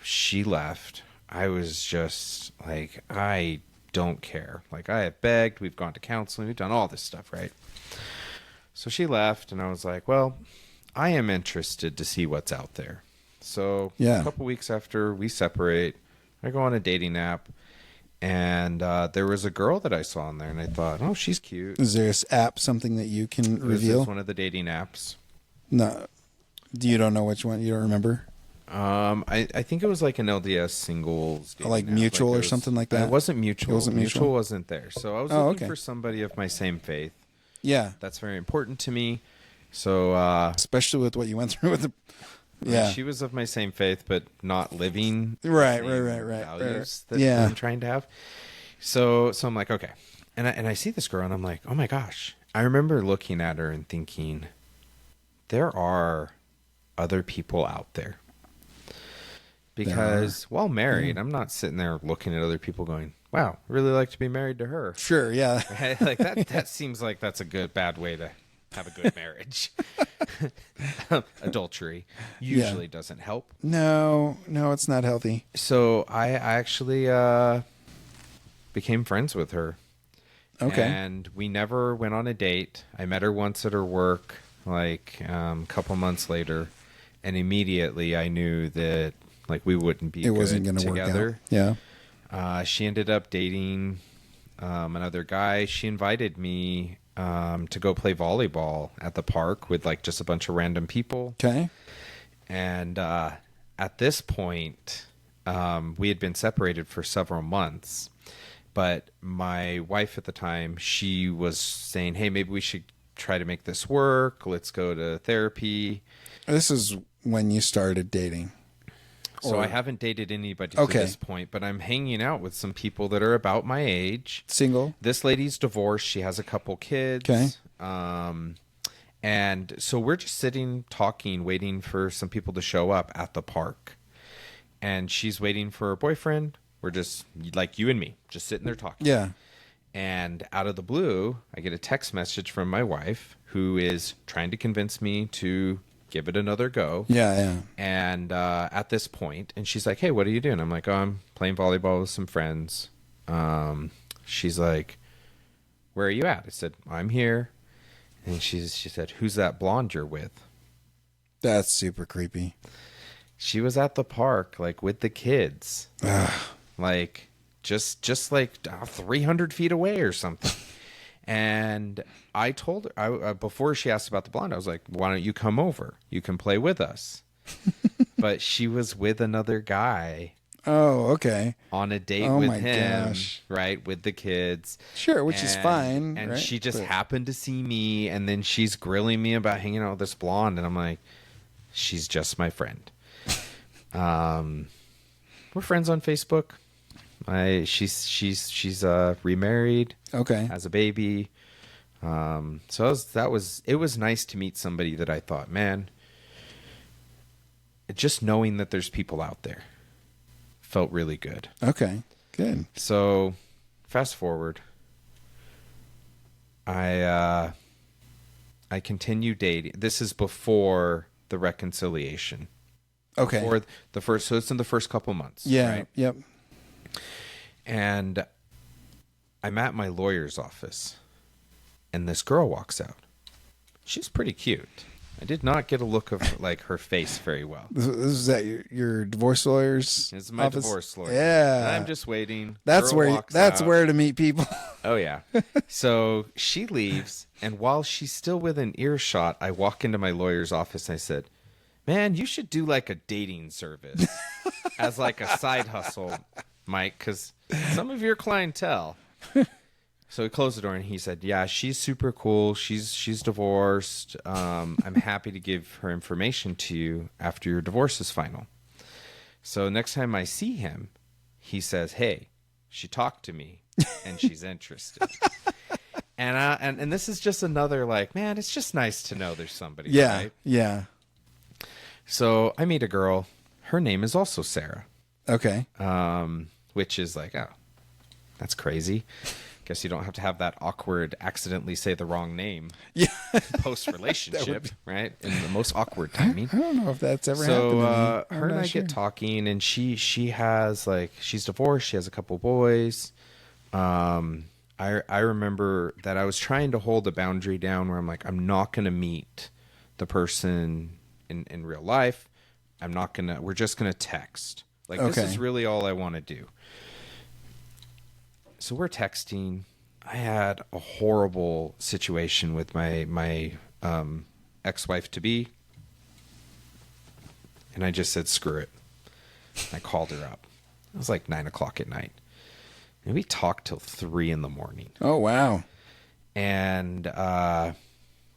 she left, I was just like, I don't care. Like, I have begged, we've gone to counseling, we've done all this stuff, right? So she left, and I was like, well, I am interested to see what's out there. So Yeah. a couple weeks after we separate, I go on a dating app, and there was a girl that I saw on there, and I thought, oh, she's cute. Is there this app something that you can This reveal? is one of the dating apps. No. You don't know which one? You don't remember? I think it was like an LDS singles dating Like app. Mutual it or was- something like that? It wasn't Mutual. It wasn't Mutual? wasn't there. So I was Oh, looking okay. for somebody of my same faith. Yeah. That's very important to me. So Especially with what you went through with the. Yeah. she was of my same faith, but not living the Right, same right. values that Yeah. I'm trying to have. So I'm like, okay, and I see this girl, and I'm like, oh my gosh. I remember looking at her and thinking, there are other people out there. Because while married, I'm not sitting there looking at other people going, wow, really like to be married to her. Sure. Yeah. Like that seems like that's a bad way to have a good marriage. Adultery usually doesn't help. No, it's not healthy. So I actually became friends with her. Okay. And we never went on a date. I met her once at her work, like a couple months later, and immediately I knew that like we wouldn't be It wasn't going to work out. together. Yeah. She ended up dating another guy. She invited me to go play volleyball at the park with like just a bunch of random people. Okay. And at this point, we had been separated for several months. But my wife at the time, she was saying, hey, maybe we should try to make this work. Let's go to therapy. This is when you started dating. So Or- I haven't dated anybody Okay. to this point, but I'm hanging out with some people that are about my age. Single. This lady's divorced. She has a couple kids. Okay. And so we're just sitting, talking, waiting for some people to show up at the park. And she's waiting for her boyfriend. We're just like you and me, just sitting there talking. Yeah. And out of the blue, I get a text message from my wife who is trying to convince me to give it another go. Yeah. And at this point, and she's like, hey, what are you doing? I'm like, oh, I'm playing volleyball with some friends. She's like, where are you at? I said, I'm here. And she said, who's that blonde you're with? That's super creepy. She was at the park, like with the kids, like just like 300 feet away or something. And I told her before she asked about the blonde, I was like, why don't you come over? You can play with us. But she was with another guy Oh, okay. on a date Oh with my him, gosh. right, with the kids. Sure, which is fine. And right? she just But- happened to see me, and then she's grilling me about hanging out with this blonde, and I'm like, she's just my friend. We're friends on Facebook. She's remarried, Okay. has a baby. So it was nice to meet somebody that I thought, man, just knowing that there's people out there felt really good. Okay, good. So fast forward, I continue dating. This is before the reconciliation. Okay. Or the first, so it's in the first couple months. Yeah. Right? Yep. And I'm at my lawyer's office, and this girl walks out. She's pretty cute. I did not get a look of like her face very well. This is at your divorce lawyer's This is my office? divorce lawyer. Yeah. I'm just waiting. That's Girl where walks that's out. where to meet people. Oh yeah. So she leaves, and while she's still within earshot, I walk into my lawyer's office and I said, "Man, you should do like a dating service as like a side hustle, Mike, because some of your clientele." So he closed the door and he said, "Yeah, she's super cool. She's divorced. I'm happy to give her information to you after your divorce is final." So next time I see him, he says, "Hey, she talked to me and she's interested." And this is just another like, man, it's just nice to know there's somebody. Yeah. Right? Yeah. So I meet a girl. Her name is also Sarah. Okay. Which is like, oh, that's crazy. Guess you don't have to have that awkward accidentally say the wrong name Yeah. post relationship, right? In the most awkward timing. I don't know if that's ever So happened to me. her and I get talking, and she has like, she's divorced. She has a couple boys. I remember that I was trying to hold a boundary down where I'm like, I'm not going to meet the person in real life. We're just going to text. Like, this Okay. is really all I want to do. So we're texting. I had a horrible situation with my ex-wife to be, and I just said, screw it. I called her up. It was like 9:00 at night, and we talked till 3 a.m. Oh, wow. And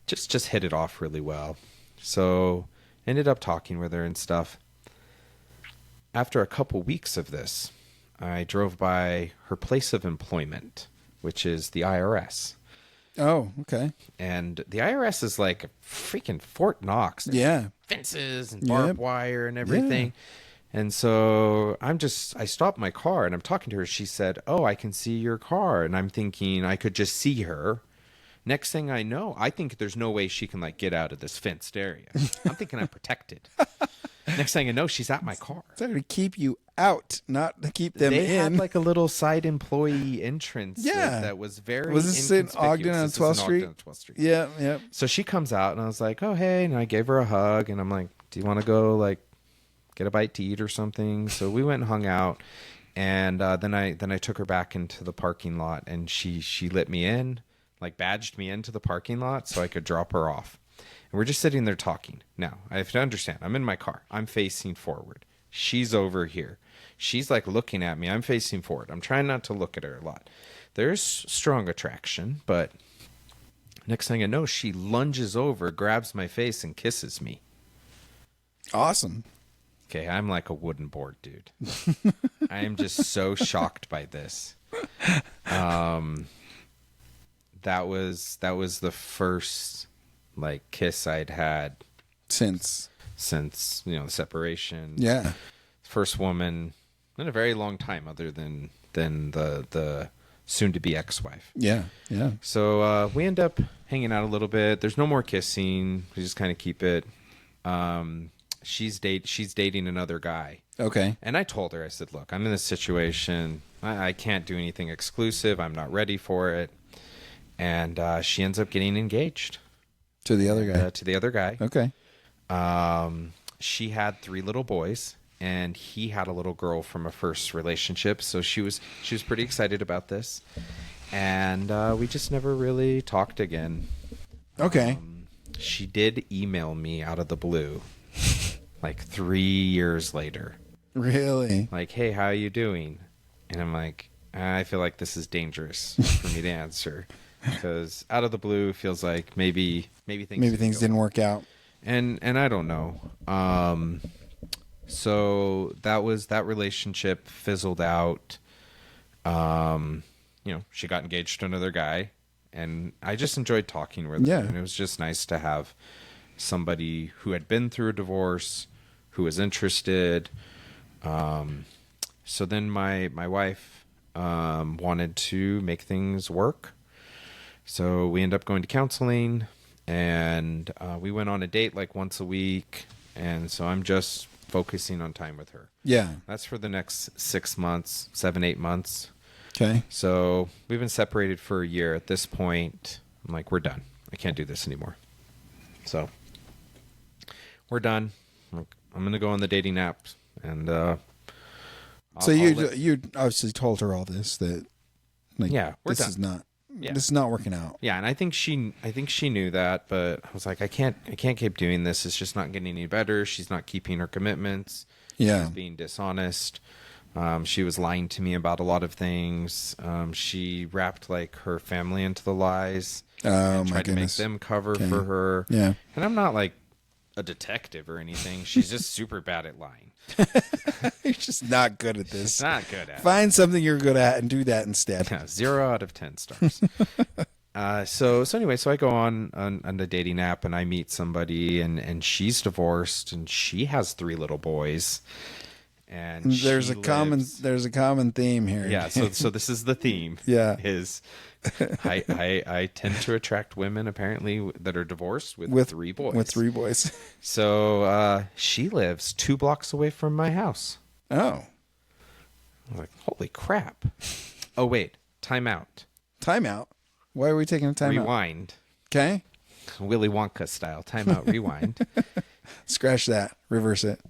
just hit it off really well. So ended up talking with her and stuff. After a couple weeks of this, I drove by her place of employment, which is the IRS. Oh, okay. And the IRS is like freaking Fort Knox. There's Yeah. fences and barbed Yep. wire and everything. And so I stopped my car and I'm talking to her. She said, "Oh, I can see your car." And I'm thinking I could just see her. Next thing I know, I think there's no way she can like get out of this fenced area. I'm thinking I'm protected. Next thing I know, she's at my car. So to keep you out, not to keep them They had in. like a little side employee entrance Yeah. that was very Was this in inconspicuous. Ogden on This is 12th in Street? Ogden on 12th Street. Yeah, yeah. So she comes out and I was like, "Oh, hey." And I gave her a hug and I'm like, "Do you want to go like get a bite to eat or something?" So we went and hung out. And then I took her back into the parking lot and she let me in, like badged me into the parking lot so I could drop her off. And we're just sitting there talking. Now, I have to understand, I'm in my car. I'm facing forward. She's over here. She's like looking at me. I'm facing forward. I'm trying not to look at her a lot. There's strong attraction, but next thing I know, she lunges over, grabs my face, and kisses me. Awesome. Okay, I'm like a wooden board, dude. I am just so shocked by this. That was the first like kiss I'd had Since. since, the separation. Yeah. First woman in a very long time, other than the soon to be ex-wife. Yeah. Yeah. So we end up hanging out a little bit. There's no more kissing. We just kind of keep it. She's dating another guy. Okay. And I told her, I said, "Look, I'm in this situation. I can't do anything exclusive. I'm not ready for it." And she ends up getting engaged To the other guy. to the other guy. Okay. She had 3 little boys, and he had a little girl from a first relationship. So she was pretty excited about this. And we just never really talked again. Okay. She did email me out of the blue, like 3 years later. Really? Like, "Hey, how are you doing?" And I'm like, I feel like this is dangerous for me to answer because out of the blue feels like maybe things didn't work out. and I don't know. So that relationship fizzled out. She got engaged to another guy, and I just enjoyed talking with Yeah. her. And it was just nice to have somebody who had been through a divorce, who was interested. So then my wife wanted to make things work. So we ended up going to counseling, and we went on a date like once a week. And so I'm just focusing on time with her. Yeah. That's for the next 6 months, 7-8 months. Okay. So we've been separated for a year. At this point, I'm like, we're done. I can't do this anymore. So we're done. I'm going to go on the dating apps, and So you obviously told her all this, that like, Yeah, we're this done. is not Yeah. this is not working out. Yeah, and I think she knew that, but I was like, I can't keep doing this. It's just not getting any better. She's not keeping her commitments. Yeah. She's being dishonest. She was lying to me about a lot of things. She wrapped like her family into the lies. Oh, and my tried to make goodness. them cover Okay. for her. Yeah. And I'm not like a detective or anything. She's just super bad at lying. You're just not good at this. Not good at it. Find something you're good at and do that instead. Yeah, 0 out of 10 stars. So anyway, so I go on the dating app and I meet somebody, and she's divorced and she has 3 little boys. And There's she a common theme here. Yeah, so this is the theme. Yeah. Is I tend to attract women apparently that are divorced with 3 boys. With 3 boys. So she lives 2 blocks away from my house. Oh. I was like, holy crap. Oh wait, time out. Timeout. Why are we taking a timeout? Rewind. Okay. Willy Wonka style. Time out, rewind. Scratch that. Reverse it.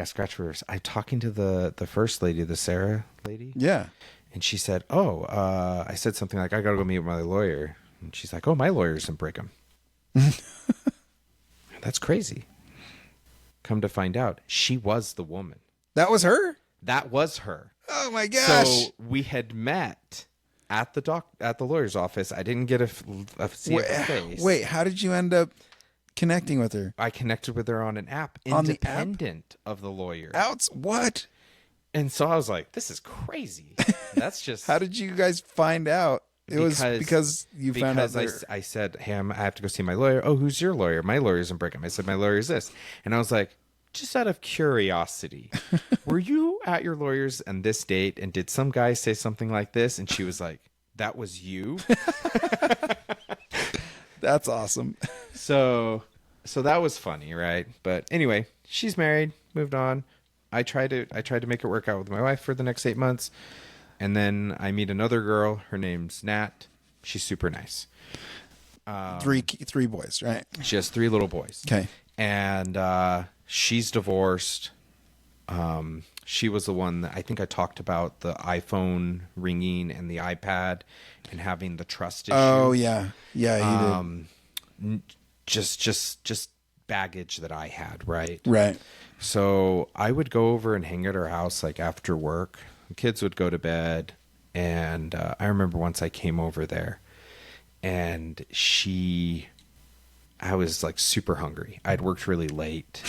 Scratch reverse. I'm talking to the first lady, the Sarah lady. Yeah. And she said, I said something like, I got to go meet with my lawyer. And she's like, oh, my lawyer's in Brigham. That's crazy. Come to find out, she was the woman. That was her? That was her. Oh my gosh. So we had met at the lawyer's office. I didn't get a see her face. Wait, how did you end up connecting with her? I connected with her on an app On the app? independent of the lawyer. What? And so I was like, this is crazy. That's just How did you guys find out? It was because you found out I said, hey, I have to go see my lawyer. Oh, who's your lawyer? My lawyer's in Brigham. I said, my lawyer's this. And I was like, just out of curiosity, were you at your lawyer's on this date and did some guy say something like this? And she was like, that was you? That's awesome. So that was funny, right? But anyway, she's married, moved on. I tried to make it work out with my wife for the next 8 months. And then I meet another girl. Her name's Nat. She's super nice. Three boys, right? She has 3 little boys. Okay. And she's divorced. She was the one that I think I talked about the iPhone ringing and the iPad and having the trust issue. Oh yeah, yeah, you did. Just baggage that I had, right? Right. So I would go over and hang at her house like after work. The kids would go to bed, and I remember once I came over there, and I was like super hungry. I'd worked really late,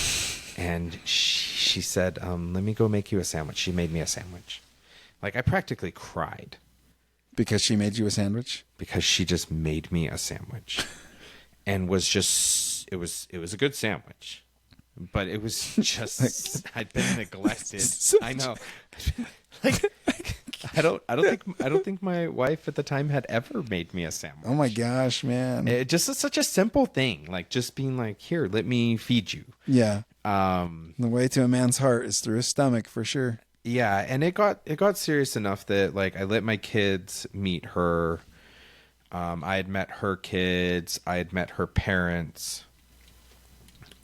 and she said, "Let me go make you a sandwich." She made me a sandwich. Like I practically cried Because she made you a sandwich? because she just made me a sandwich, and was just it was a good sandwich. But it was just I'd been neglected. I know. Like I don't think my wife at the time had ever made me a sandwich. Oh my gosh, man. It just is such a simple thing, like just being like, "Here, let me feed you." Yeah. Um, The way to a man's heart is through his stomach for sure. yeah, and it got serious enough that like I let my kids meet her. I had met her kids. I had met her parents.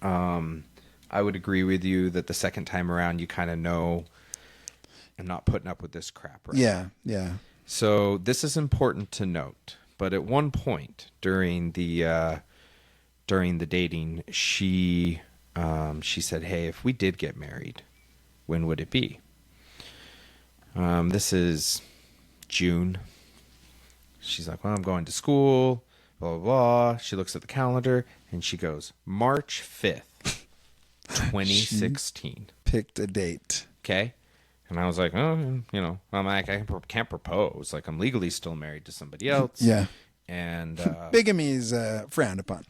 I would agree with you that the second time around, you kind of know I'm not putting up with this crap, right? Yeah, yeah. So this is important to note. But at one point during the dating, she said, "Hey, if we did get married, when would it be?" This is June. She's like, "Well, I'm going to school, blah, blah, blah." She looks at the calendar and she goes, March 5th, 2016. Picked a date. Okay. And I was like, oh, I'm like, I can't propose. Like, I'm legally still married to somebody else. Yeah. And Bigamy is frowned upon.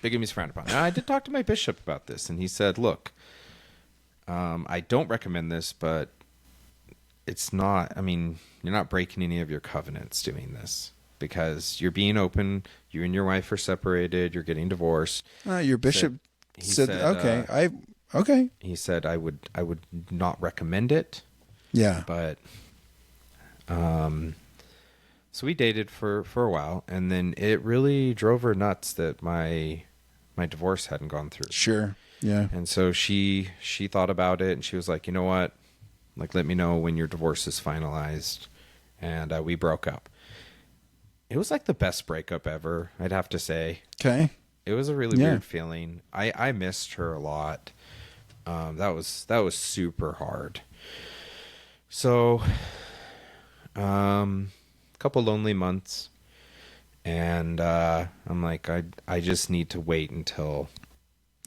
bigamy's frowned upon. Now, I did talk to my bishop about this, and he said, look, I don't recommend this, but it's not, I mean, you're not breaking any of your covenants doing this because you're being open. You and your wife are separated. You're getting divorced. Your bishop He said, said, okay, okay. He said, I would not recommend it, Yeah. but, so we dated for a while, and then it really drove her nuts that my divorce hadn't gone through. Sure. Yeah. And so she thought about it, and she was like, you know what? Like, let me know when your divorce is finalized. And we broke up. It was like the best breakup ever, I'd have to say. Okay. It was a really weird feeling. I missed her a lot. That was super hard. So, a couple lonely months, and I'm like, I just need to wait until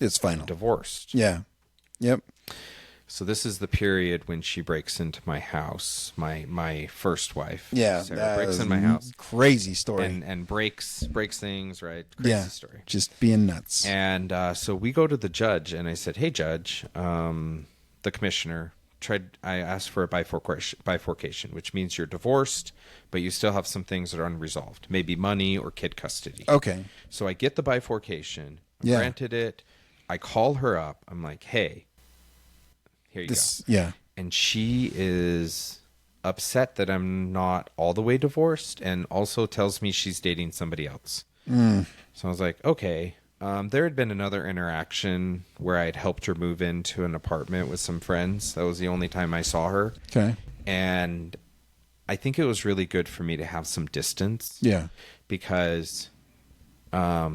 It's final. divorced. Yeah. Yep. So this is the period when she breaks into my house, my first wife. Yeah. Sarah breaks in my house Crazy story. and breaks things, right? Crazy story. Just being nuts. And so we go to the judge, and I said, "Hey, judge, the commissioner I asked for a bifurcation, which means you're divorced, but you still have some things that are unresolved, maybe money or kid custody." Okay. So I get the bifurcation. I'm Yeah. granted it. I call her up. I'm like, "Hey, here you go." Yeah. And she is upset that I'm not all the way divorced, and also tells me she's dating somebody else. So I was like, okay. There had been another interaction where I'd helped her move into an apartment with some friends. That was the only time I saw her. Okay. And I think it was really good for me to have some distance. Yeah. Because I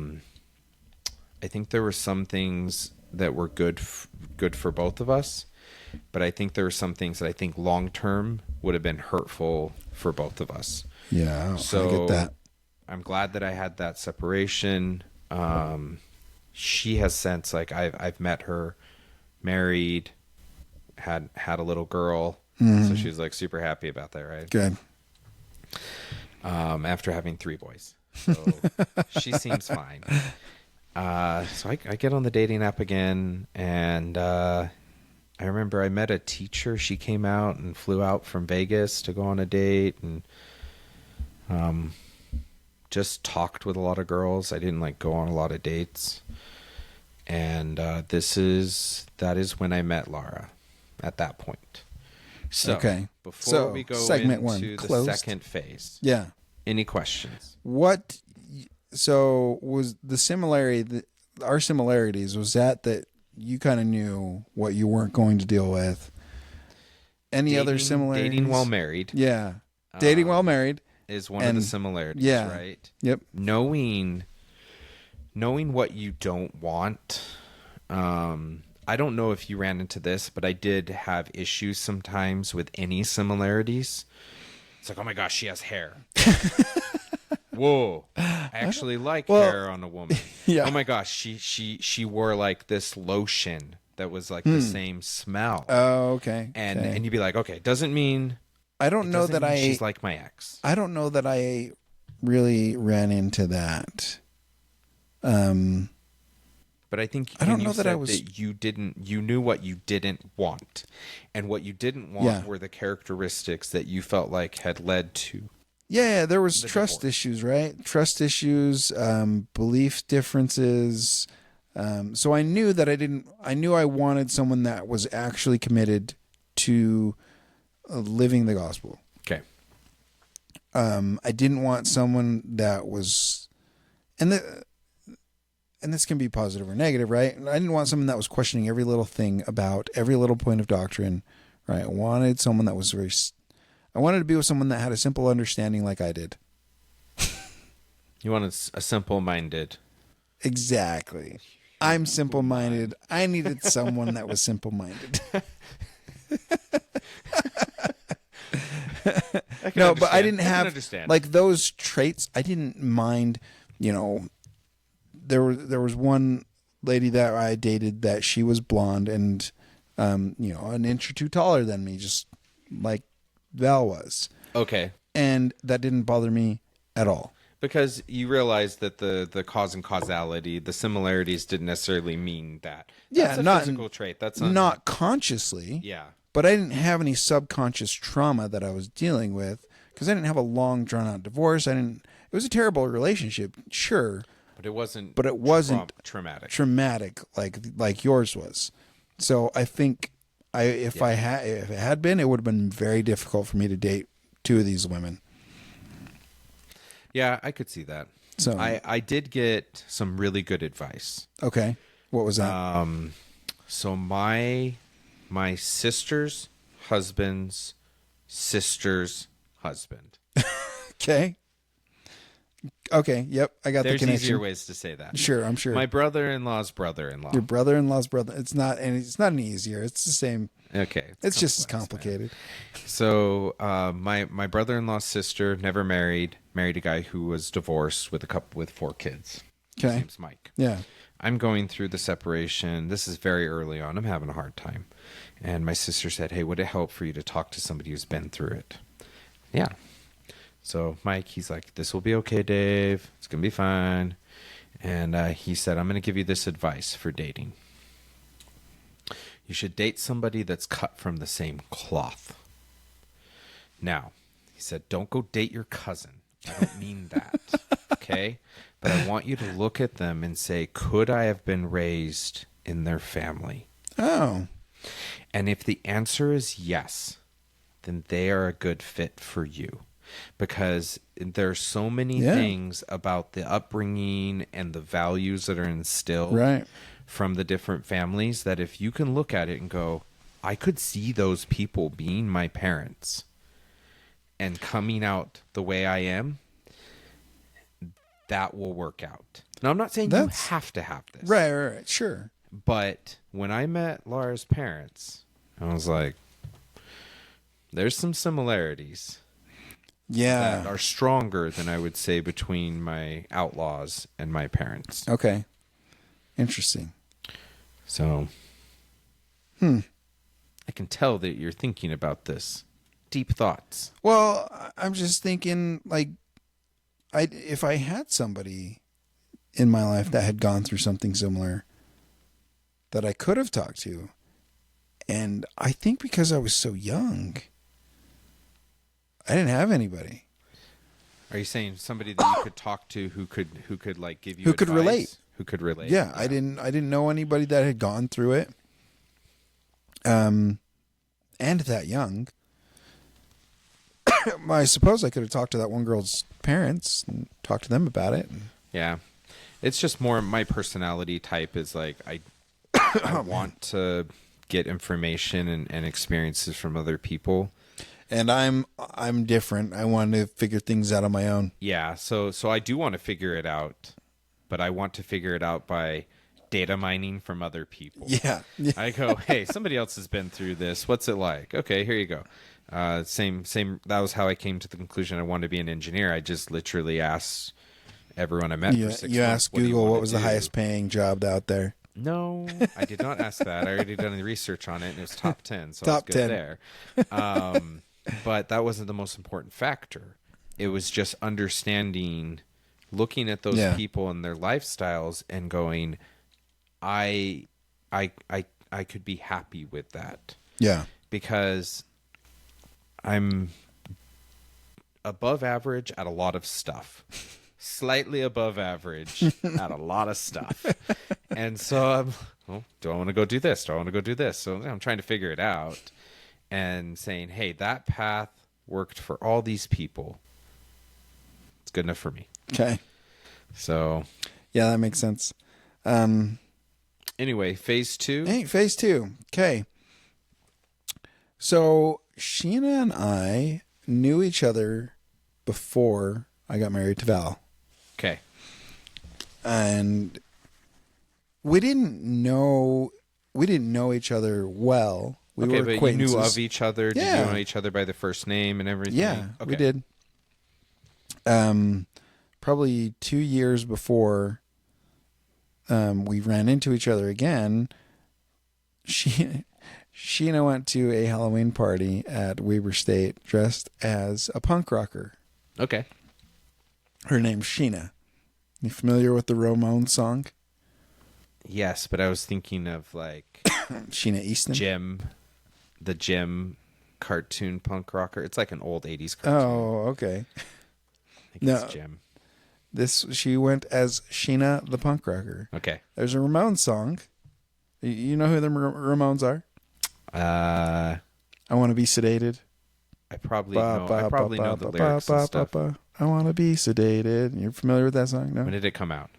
think there were some things that were good for both of us. But I think there were some things that I think long term would have been hurtful for both of us. Yeah. So I get that. I'm glad that I had that separation. She has since, like, I've met her, married, had a little girl. So she was like super happy about that, right? Good. After having 3 boys. So she seems fine. So I get on the dating app again, and I remember I met a teacher. She came out and flew out from Vegas to go on a date, and just talked with a lot of girls. I didn't like go on a lot of dates. And that is when I met Laura at that point. So Okay. before we go segment into one, the closed. second phase, Yeah. any questions? So was the similarity, our similarities, was that you kind of knew what you weren't going to deal with? Any other similarities? Dating while married Yeah. Dating while married. is one of the similarities, yeah. right? Yep. Knowing what you don't want. I don't know if you ran into this, but I did have issues sometimes with any similarities. It's like, oh my gosh, she has hair. Whoa, I actually like hair on a woman. Yeah. Oh my gosh, she wore like this lotion that was like the same smell. Oh, okay. And you'd be like, okay, doesn't mean I don't know doesn't that mean I she's like my ex. I don't know that I really ran into that. But I think I don't you know that said I was- that you knew what you didn't want, and what you didn't want Yeah. were the characteristics that you felt like had led to. Yeah, there was trust divorce. issues, right? Trust issues, belief differences. So I knew that I knew I wanted someone that was actually committed to living the gospel. Okay. I didn't want someone that was, and this can be positive or negative, right? I didn't want someone that was questioning every little thing about every little point of doctrine, right? I wanted someone that was I wanted to be with someone that had a simple understanding like I did. You wanted a simple-minded. Exactly. I'm simple-minded. I needed someone that was simple-minded. No, but I didn't have understand. like those traits. I didn't mind, there was one lady that I dated that she was blonde and an inch or two taller than me, just like Val was. Okay. And that didn't bother me at all. Because you realize that the cause and causality, the similarities didn't necessarily mean that. That's a physical trait. That's not consciously. Yeah. But I didn't have any subconscious trauma that I was dealing with because I didn't have a long drawn out divorce. It was a terrible relationship, sure, but it wasn't. traumatic like yours was. So I think if it had been, it would have been very difficult for me to date two of these women. Yeah, I could see that. So I did get some really good advice. Okay, what was that? So my sister's husband's sister's husband. Okay. Okay. Yep. I got the connection. There's easier ways to say that. Sure, I'm sure. My brother-in-law's brother-in-law. Your brother-in-law's brother. It's not any easier. It's the same. Okay. It's just as complicated. Man. So my brother-in-law's sister never married a guy who was divorced with 4 kids. Okay. His name's Mike. Yeah. I'm going through the separation. This is very early on. I'm having a hard time. And my sister said, hey, would it help for you to talk to somebody who's been through it? Yeah. So Mike, he's like, this will be okay, Dave. It's going to be fine. And he said, I'm going to give you this advice for dating. You should date somebody that's cut from the same cloth. Now, he said, don't go date your cousin. I don't mean that. Okay? But I want you to look at them and say, could I have been raised in their family? Oh. And if the answer is yes, then they are a good fit for you. Because there's so many things about the upbringing and the values that are instilled from the different families that if you can look at it and go, I could see those people being my parents and coming out the way I am, that will work out. Now, I'm not saying you have to have this. Right, sure. But when I met Laura's parents, I was like, there's some similarities. Yeah. That are stronger than I would say between my outlaws and my parents. Okay. Interesting. So, I can tell that you're thinking about this. Deep thoughts. Well, I'm just thinking, like, if I had somebody in my life that had gone through something similar that I could have talked to, and I think because I was so young, I didn't have anybody. Are you saying somebody that you could talk to who could like give you who could advice? relate? Who could relate? Yeah, I didn't know anybody that had gone through it. And that young. I suppose I could have talked to that one girl's parents and talked to them about it. Yeah. It's just more my personality type is like I want to get information and experiences from other people. And I'm different. I want to figure things out on my own. Yeah, so I do want to figure it out, but I want to figure it out by data mining from other people. Yeah. I go, hey, somebody else has been through this. What's it like? Okay, here you go. Same. That was how I came to the conclusion I wanted to be an engineer. I just literally asked everyone I met for 6 months. You asked Google what was the highest paying job out there. No, I did not ask that. I already done the research on it, and it was top 10, so top I was good 10. there. But that wasn't the most important factor. It was just understanding, looking at those people and their lifestyles and going, I could be happy with that. Yeah. Because I'm above average at a lot of stuff. Slightly above average at a lot of stuff. And so do I want to go do this? Do I want to go do this? So I'm trying to figure it out and saying, hey, that path worked for all these people. It's good enough for me. Okay. So. Yeah, that makes sense. Anyway, phase 2. Hey, phase 2. Okay. So Sheena and I knew each other before I got married to Val. Okay. And we didn't know each other well. We were but you knew of each other. Did you know each other by the first name and everything? Yeah, we did. Probably 2 years before we ran into each other again, Sheena went to a Halloween party at Weber State dressed as a punk rocker. Okay. Her name's Sheena. You familiar with the Ramones song? Yes, but I was thinking of like Sheena Easton. the Jim cartoon punk rocker. It's like an old 80s cartoon. Oh, okay. I think No. it's Jim. She went as Sheena the punk rocker. Okay. There's a Ramones song. You know who the Ramones are? I I want to be sedated. probably know the lyrics and stuff. I want to be sedated. You're familiar with that song? No. When did it come out?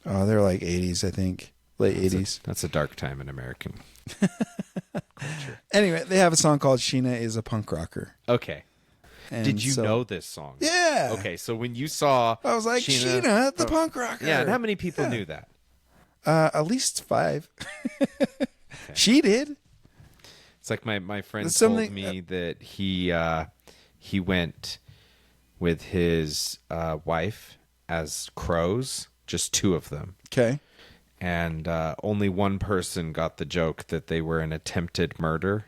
Oh, they're like 80s, I think. Late 80s. That's a dark time in American culture. Anyway, they have a song called Sheena is a Punk Rocker. Okay. And Did you so- know this song? Yeah. Okay, so when you saw I was like, Sheena the punk rocker. Yeah, and how many people knew that? At least 5. She did. It's like my friend There's told something- me that he went with his wife as crows, just 2 of them. Okay. And only one person got the joke that they were an attempted murder,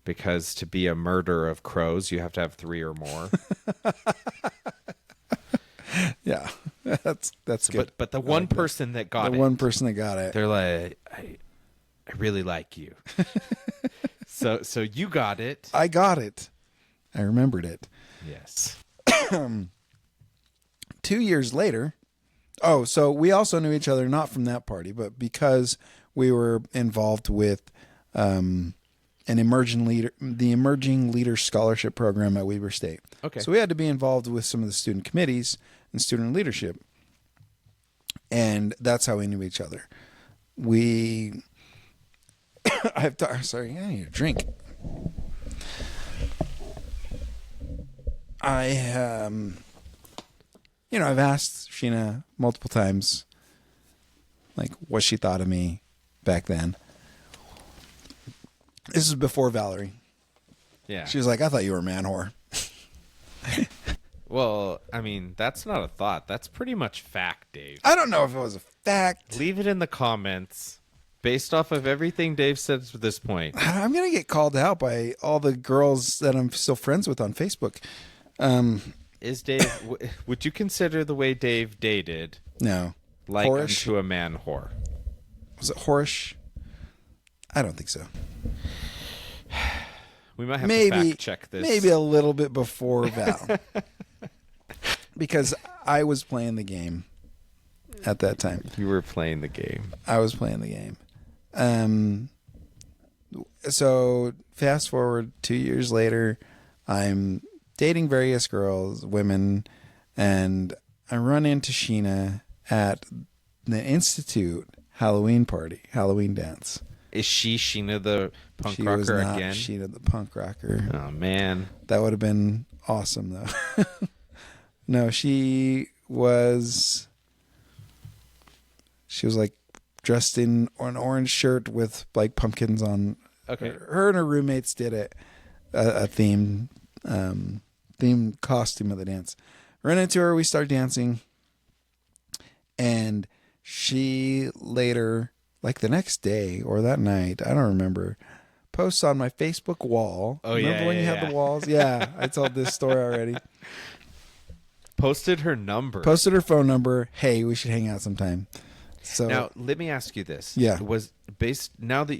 because to be a murder of crows, you have to have 3 or more. Yeah. That's good. But the one person that got The it, one person that got it. they're like, I really like you. So you got it. I got it. I remembered it. Yes. 2 years later. Oh, so we also knew each other not from that party, but because we were involved with the Emerging Leader Scholarship Program at Weber State. Okay. So we had to be involved with some of the student committees and student leadership, and that's how we knew each other. Sorry, I need a drink. I've asked Sheena multiple times, like, what she thought of me back then. This is before Valerie. Yeah. She was like, I thought you were a man whore. Well, I mean, that's not a thought. That's pretty much fact, Dave. I don't know if it was a fact. Leave it in the comments. Based off of everything Dave said to this point. I'm going to get called out by all the girls that I'm still friends with on Facebook. Is Dave, would you consider the way Dave dated No. like Whorish? unto a man whore? Was it whorish? I don't think so. We might have to fact check this. Maybe a little bit before Val. Because I was playing the game at that time. You were playing the game. I was playing the game. So fast forward 2 years later, I'm dating various girls, women, and I run into Sheena at the Institute Halloween dance. Is she Sheena the punk She was rocker not again? Sheena the punk rocker. Oh, man. That would have been awesome, though. No, she was like dressed in an orange shirt with like pumpkins on. Okay. Her and her roommates did a themed costume of the dance. Ran into her, we started dancing, and she later, like the next day or that night, I don't remember, posts on my Facebook wall. Oh, remember yeah, when yeah, you had yeah. the walls? Yeah, I told this story already. Posted her number. Posted her phone number. Hey, we should hang out sometime. So Now, let me ask you this. Yeah. Was based now that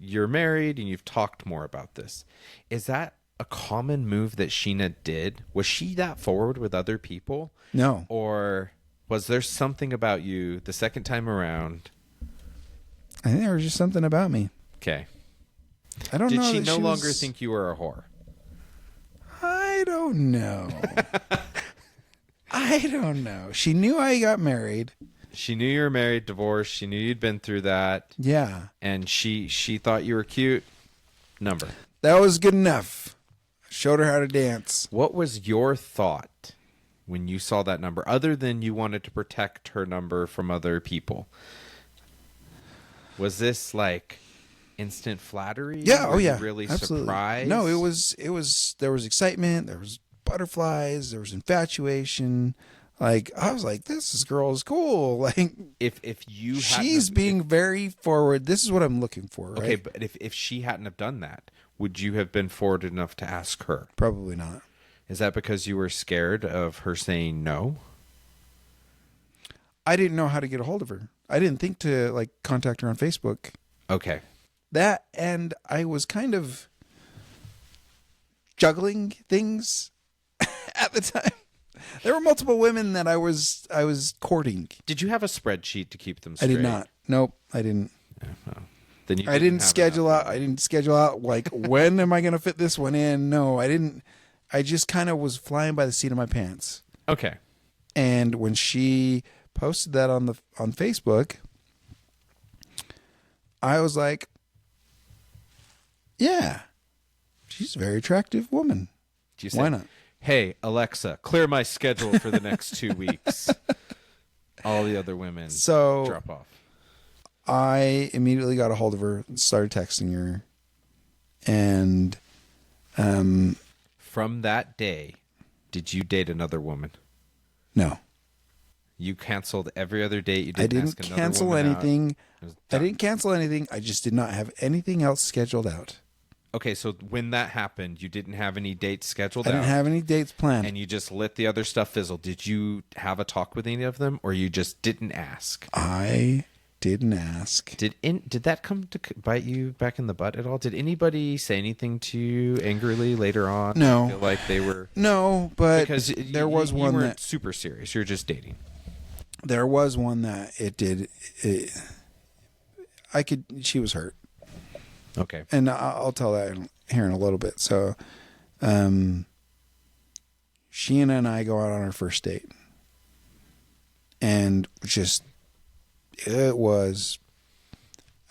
you're married and you've talked more about this, is that a common move that Sheena did? Was she that forward with other people? no, Or was there something about you the second time around? I think there was just something about me. Okay. I don't Did know. she that no longer was- think you were a whore? I don't know. I don't know. She knew I got married. She knew you were married, divorced. She knew you'd been through that, Yeah, and she thought you were cute. Number. that was good enough. Showed her how to dance. What was your thought when you saw that number, other than you wanted to protect her number from other people? Was this like instant flattery? Yeah. Were Oh you yeah. really Absolutely. surprised? No, it was. There was excitement. There was butterflies. There was infatuation. Like I was like, this girl is cool. Like If you hadn't she's have- being very forward. This is what I'm looking for. Right? okay, but if she hadn't have done that, would you have been forward enough to ask her? Probably not. Is that because you were scared of her saying no? I didn't know how to get a hold of her. I didn't think to like contact her on Facebook. Okay. That, and I was kind of juggling things at the time. There were multiple women that I was courting. Did you have a spreadsheet to keep them I straight? did not. Nope, I didn't. Then you I didn't have schedule enough. out. I didn't schedule out like when am I going to fit this one in? No, I didn't. I just kind of was flying by the seat of my pants. Okay. And when she posted that on Facebook, I was like, yeah, she's a very attractive woman. Did you say, Why not? Hey, Alexa, clear my schedule for the next 2 weeks. All the other women So drop off. I immediately got a hold of her and started texting her. And From that day, did you date another woman? no, You canceled every other date. You didn't I didn't ask another cancel woman out. anything. It was I done. didn't cancel anything. I just did not have anything else scheduled out. Okay, so when that happened, you didn't have any dates scheduled I out, didn't have any dates planned. and you just let the other stuff fizzle. Did you have a talk with any of them, or you just didn't ask? I didn't ask. Did that come to bite you back in the butt at all? Did anybody say anything to you angrily later on? No. Feel like they were No, but because there was you one weren't that super serious. You're just dating. there was one that it did. She was hurt. Okay. And I'll tell that here in a little bit. So, Sheena and I go out on our first date, and just it was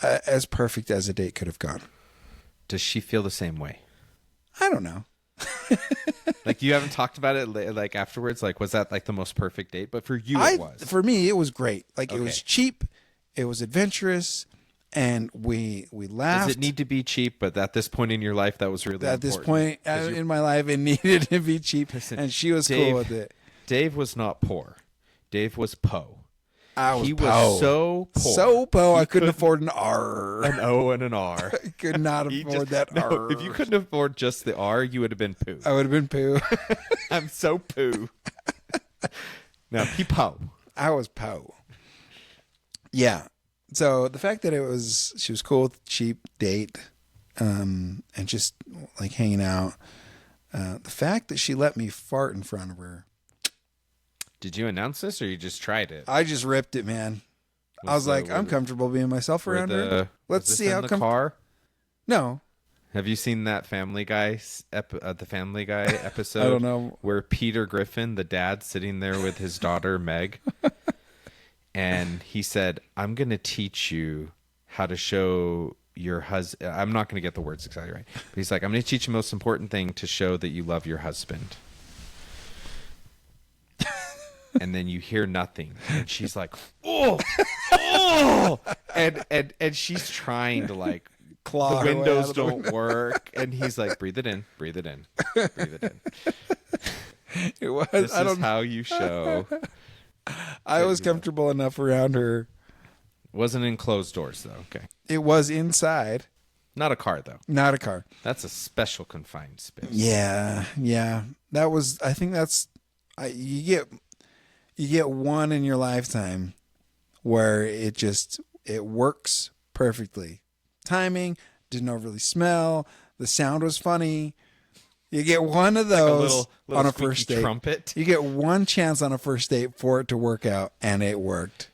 as perfect as a date could have gone. Does she feel the same way? I don't know. Like you haven't talked about it like afterwards. Like was that like the most perfect date? But for you, it was. For me, it was great. Like it was Okay. cheap, it was adventurous, and we laughed. Does it need to be cheap? But at this point in your life, that was really At this important. point 'Cause in my life, it needed to be cheap, Listen, and she was Dave- cool with it. Dave was not poor. Dave was po. I was He po. was so poor. So po, He I couldn't afford an R. an O and an R. I could not He afford just- that no, R. if you couldn't afford just the R, you would have been poo. I would have been poo. I'm so poo. Now he po. I was po. Yeah. So the fact that she was cool with cheap date, and just like hanging out. The fact that she let me fart in front of her, Did you announce this or you just tried it? I just ripped it, man. I was like, I'm comfortable being myself around her. Let's see how the come. car. No, Have you seen that Family Guy the Family Guy episode? I don't know. Where Peter Griffin, the dad, sitting there with his daughter Meg, and he said, "I'm going to teach you how to show your husband." I'm not going to get the words exactly right, but he's like, "I'm going to teach you the most important thing to show that you love your husband." And then you hear nothing, and she's like, "Oh, oh!" and she's trying to like. claw The her way out windows of the don't work, and he's like, "Breathe it in, breathe it in, breathe it in." It was. This I is don't. how you show. I was comfortable enough around her. Wasn't in closed doors though. Okay, It was inside, not a car though. not a car. That's a special confined space. Yeah, yeah. That was. I think that's. You get one in your lifetime where it works perfectly. Timing didn't overly smell. The sound was funny. You get one of A those little on a squeaky first date. trumpet. You get one chance on a first date for it to work out, and it worked.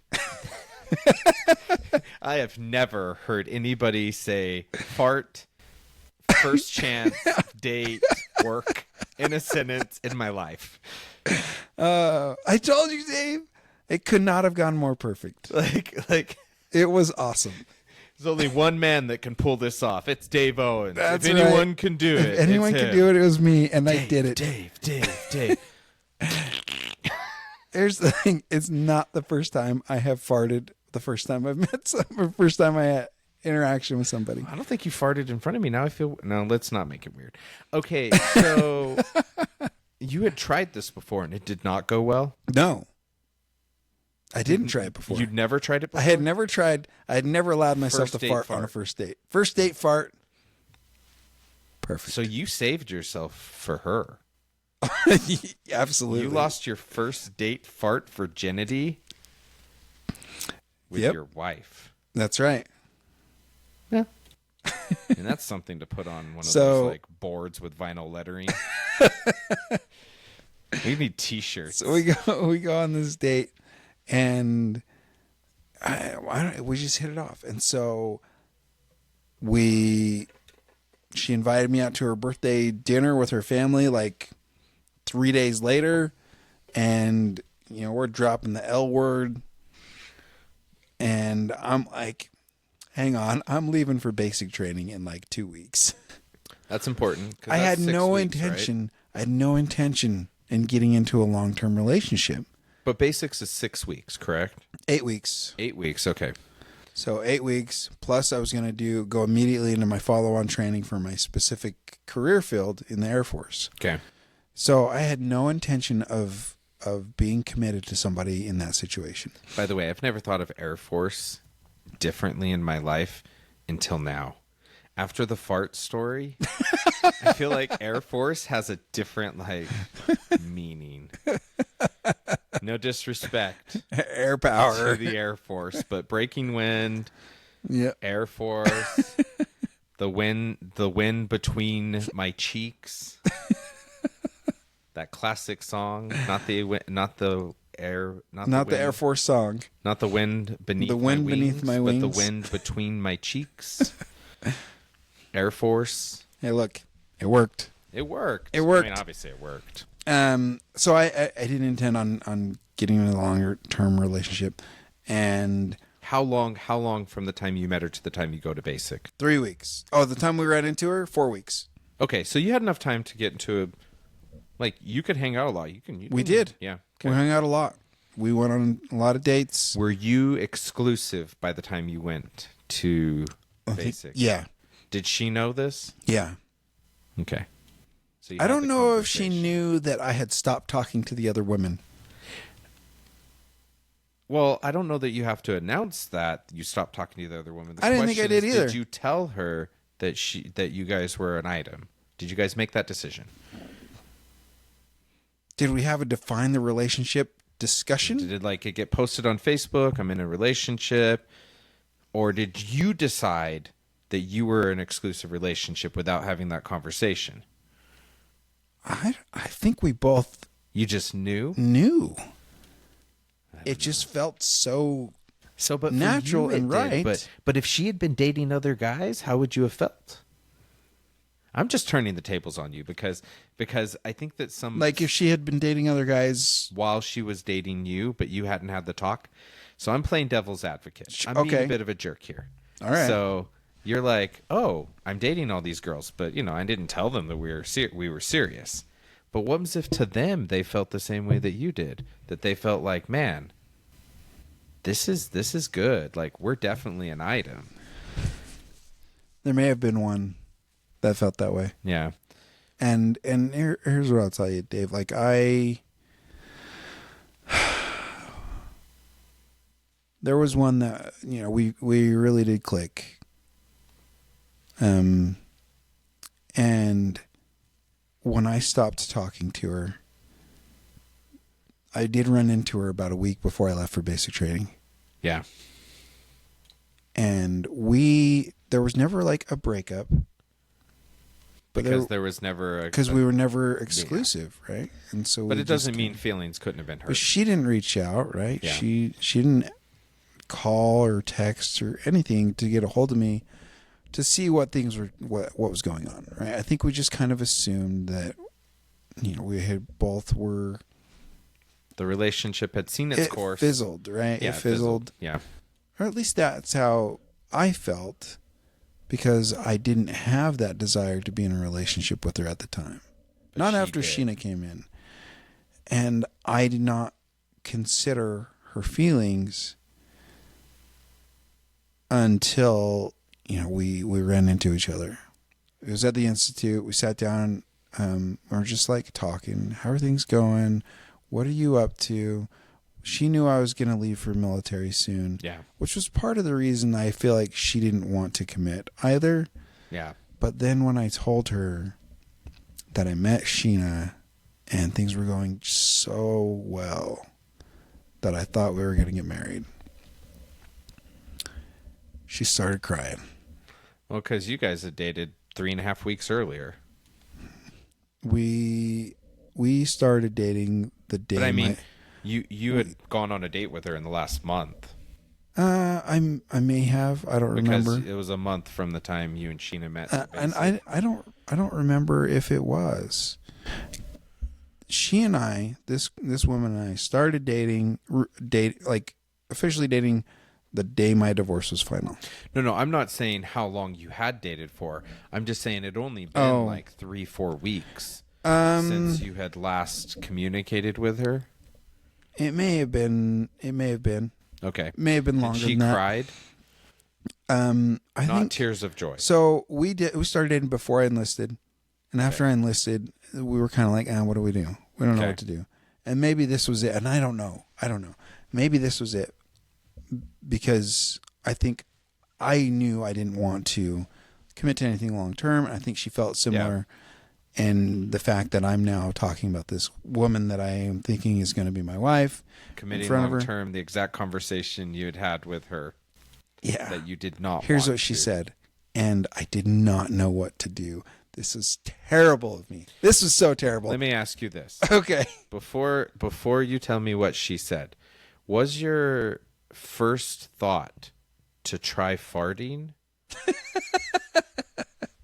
I have never heard anybody say fart, first chance, date, work in a sentence in my life. I told you, Dave. It could not have gone more perfect. Like It was awesome. there's only one man that can pull this off. It's Dave Owens. That's if right. anyone can do it, If anyone it's could him. do it, it was me, and I did it. Dave. Here's the thing: it's not the first time I have farted. The first time I've met someone, first time I had interaction with somebody. I don't think you farted in front of me. Now I feel no. Let's not make it weird. Okay, so you had tried this before and it did not go well. No, I didn't try it before. You'd never tried it before. I had never tried. I had never allowed myself First to date fart on a fart. first date. First date fart. Perfect. So you saved yourself for her. Absolutely. You lost your first date fart virginity with Yep. your wife. That's right. Yeah. And that's something to put on one of So- those like boards with vinyl lettering. We need t-shirts. So we go on this date, and we just hit it off. And so she invited me out to her birthday dinner with her family like 3 days later, and we're dropping the L word, and I'm like, hang on, I'm leaving for basic training in like 2 weeks. That's important. 'cause I that's had 6 no weeks, right? intention. I had no intention in getting into a long-term relationship. But basics is 6 weeks, correct? 8 weeks. 8 weeks. Okay. So 8 weeks plus I was going to go immediately into my follow-on training for my specific career field in the Air Force. Okay. So I had no intention of being committed to somebody in that situation. By the way, I've never thought of Air Force differently in my life until now. After the fart story, I feel like Air Force has a different meaning. No disrespect Air to power. the Air Force, but breaking wind, Yeah. Air Force, the wind between my cheeks. That classic song, not the air, Not wind, the Air Force song. not the wind beneath The wind my beneath wings, my but the wings. wind between my cheeks. Air Force. Hey, look, it worked. It worked. It worked. I mean, obviously it worked. So I didn't intend on getting in a longer term relationship, and How long from the time you met her to the time you go to basic? 3 weeks. Oh, the time we ran into her, 4 weeks. Okay, so you had enough time to get into you could hang out a lot. We did. Yeah. We hung out a lot. We went on a lot of dates. Were you exclusive by the time you went to basic? Yeah, Did she know this? yeah. Okay. So you I had don't the know if she conversation. knew that I had stopped talking to the other women. Well, I don't know that you have to announce that you stopped talking to the other woman. The I didn't think I question did is, either. Did you tell her that you guys were an item? Did you guys make that decision? Did we have a define the relationship discussion? Did it get posted on Facebook? I'm in a relationship, or did you decide that you were in an exclusive relationship without having that conversation? I think we both You just knew. knew. It just felt so. So, but for Natural you, it and did. right. But if she had been dating other guys, how would you have felt? I'm just turning the tables on you because I think that Like if she had been dating other guys. while she was dating you, but you hadn't had the talk. So I'm playing devil's advocate. I'm being Okay. a bit of a jerk here. All right. So you're like, oh, I'm dating all these girls, but I didn't tell them that we were serious. But what if to them they felt the same way that you did? That they felt like, man, this is good. Like we're definitely an item. There may have been one that felt that way. Yeah. And here's what I'll tell you, Dave. Like there was one that we really did click. And when I stopped talking to her, I did run into her about a week before I left for basic training. Yeah. And there was never like a breakup. Because there was never because we were never exclusive, right? And so, But we it doesn't just- mean feelings couldn't have been hurt. But she didn't reach out, right? Yeah. She didn't call or text or anything to get a hold of me to see what things were what was going on, right? I think we just kind of assumed that we had both were The relationship had seen its course. fizzled, right? Yeah, It fizzled. Yeah. Or at least that's how I felt, because I didn't have that desire to be in a relationship with her at the time. But Not she after did. Sheena came in. And I did not consider her feelings until, we ran into each other. It was at the Institute. We sat down. We were just like talking. How are things going? What are you up to? She knew I was going to leave for military soon. Yeah. Which was part of the reason I feel like she didn't want to commit either. Yeah. But then when I told her that I met Sheena and things were going so well that I thought we were going to get married. She started crying. Well, because you guys had dated 3.5 weeks earlier. We started dating the day. But I mean, you had gone on a date with her in the last month. I may have. I don't remember. Because it was a month from the time you and Sheena met. And I don't remember if it was. She and I, this woman and I, started dating, officially dating the day my divorce was final. No, I'm not saying how long you had dated for. I'm just saying it only been like 3-4 weeks since you had last communicated with her. It may have been. Okay. May have been longer She than that. cried. I Not think tears of joy. so. We started dating before I enlisted, and after I enlisted, we were kind of like, what do? We don't know Okay. what to do. And maybe this was it. And I don't know. Maybe this was it because I think I knew I didn't want to commit to anything long term. I think she felt similar. And the fact that I'm now talking about this woman that I am thinking is going to be my wife, Committing in front of long her. term, the exact conversation you had with her Yeah. that you did not Here's want what she to. said. And I did not know what to do. This is terrible of me. This was so terrible. Let me ask you this. Okay. Before you tell me what she said, was your first thought to try farting?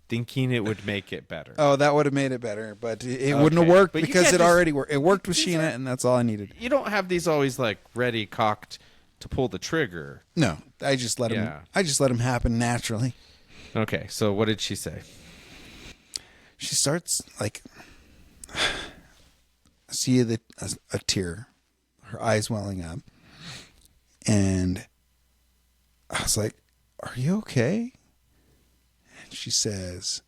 Thinking it would make it better. Oh, that would have made it better, but it wouldn't have worked But you because can't it just- already worked. It worked with Sheena, and that's all I needed. You don't have these always like ready cocked to pull the trigger. No, I just let him. Yeah. I just let him happen naturally. Okay, so what did she say? She starts like, I see a tear, her eyes welling up, and I was like, "Are you okay?" And she says,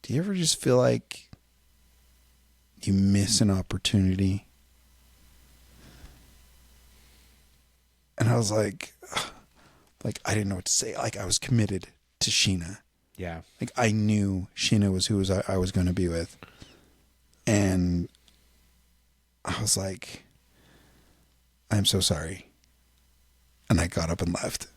"Do you ever just feel like you miss an opportunity?" And I was like I didn't know what to say. Like I was committed to Sheena. Yeah. Like I knew Sheena was who I was going to be with. And I was like, "I'm so sorry." And I got up and left.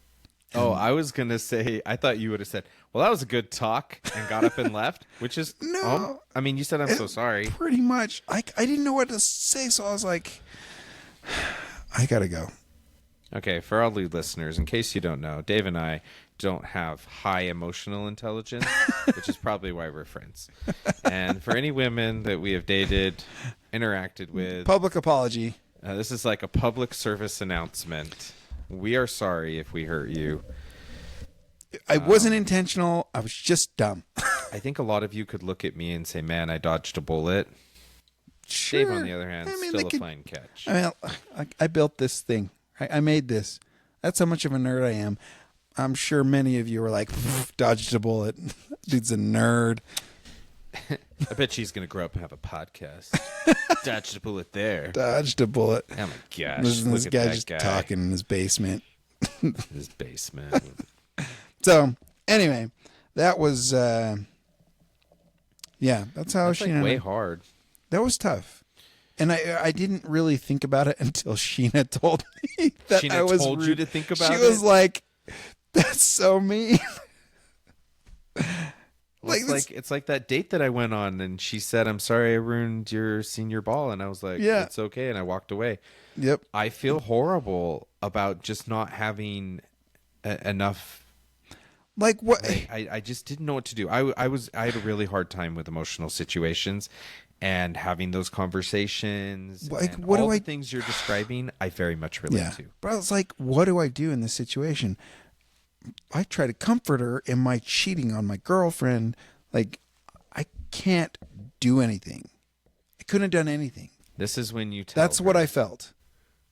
Oh, I was going to say, I thought you would have said, well, that was a good talk and got up and left, which is, No. I mean, you said, I'm so sorry. Pretty much. I didn't know what to say, so I was like, I got to go. Okay, for all the listeners, in case you don't know, Dave and I don't have high emotional intelligence, which is probably why we're friends. And for any women that we have dated, interacted with, Public apology. this is like a public service announcement. We are sorry if we hurt you. I wasn't intentional. I was just dumb. I think a lot of you could look at me and say, man, I dodged a bullet. Sure. Dave, on the other hand, they still a could- fine catch. I mean, I built this thing. I made this. That's how much of a nerd I am. I'm sure many of you were like, dodged a bullet. Dude's a nerd. I bet she's going to grow up and have a podcast. Dodged a bullet there. Dodged a bullet. Oh, my gosh. This Look at guy that just guy. talking in his basement. His basement. So, anyway, that was, that's how That's she. like way hard. That was tough. And I didn't really think about it until Sheena told me that Sheena I was told you rude. to think about She was it? like, "That's so mean." Well, it's like that date that I went on, and she said, "I'm sorry I ruined your senior ball," and I was like, Yeah. it's okay," and I walked away. Yep. I feel horrible about just not having enough. Like what? I just didn't know what to do. I had a really hard time with emotional situations, and having those conversations. Like, and what all do the I- things you're describing, I very much relate Yeah. to. But I was like, what do I do in this situation? I try to comfort her. Am I cheating on my girlfriend? Like, I can't do anything. I couldn't have done anything. This is when you tell That's what her, I felt.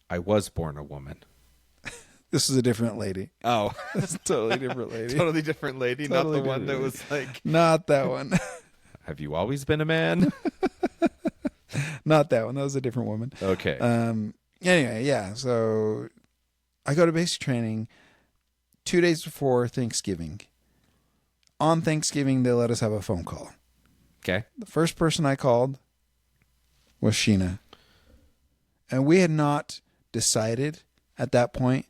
I was born a woman. This is a different lady. Oh, It's a totally different lady. totally different lady, Totally not the one that different was like, Not that one. have you always been a man? Not that one. That was a different woman. Okay. Anyway, yeah. So I go to basic training 2 days before Thanksgiving. On Thanksgiving, they let us have a phone call. Okay. The first person I called was Sheena. And we had not decided at that point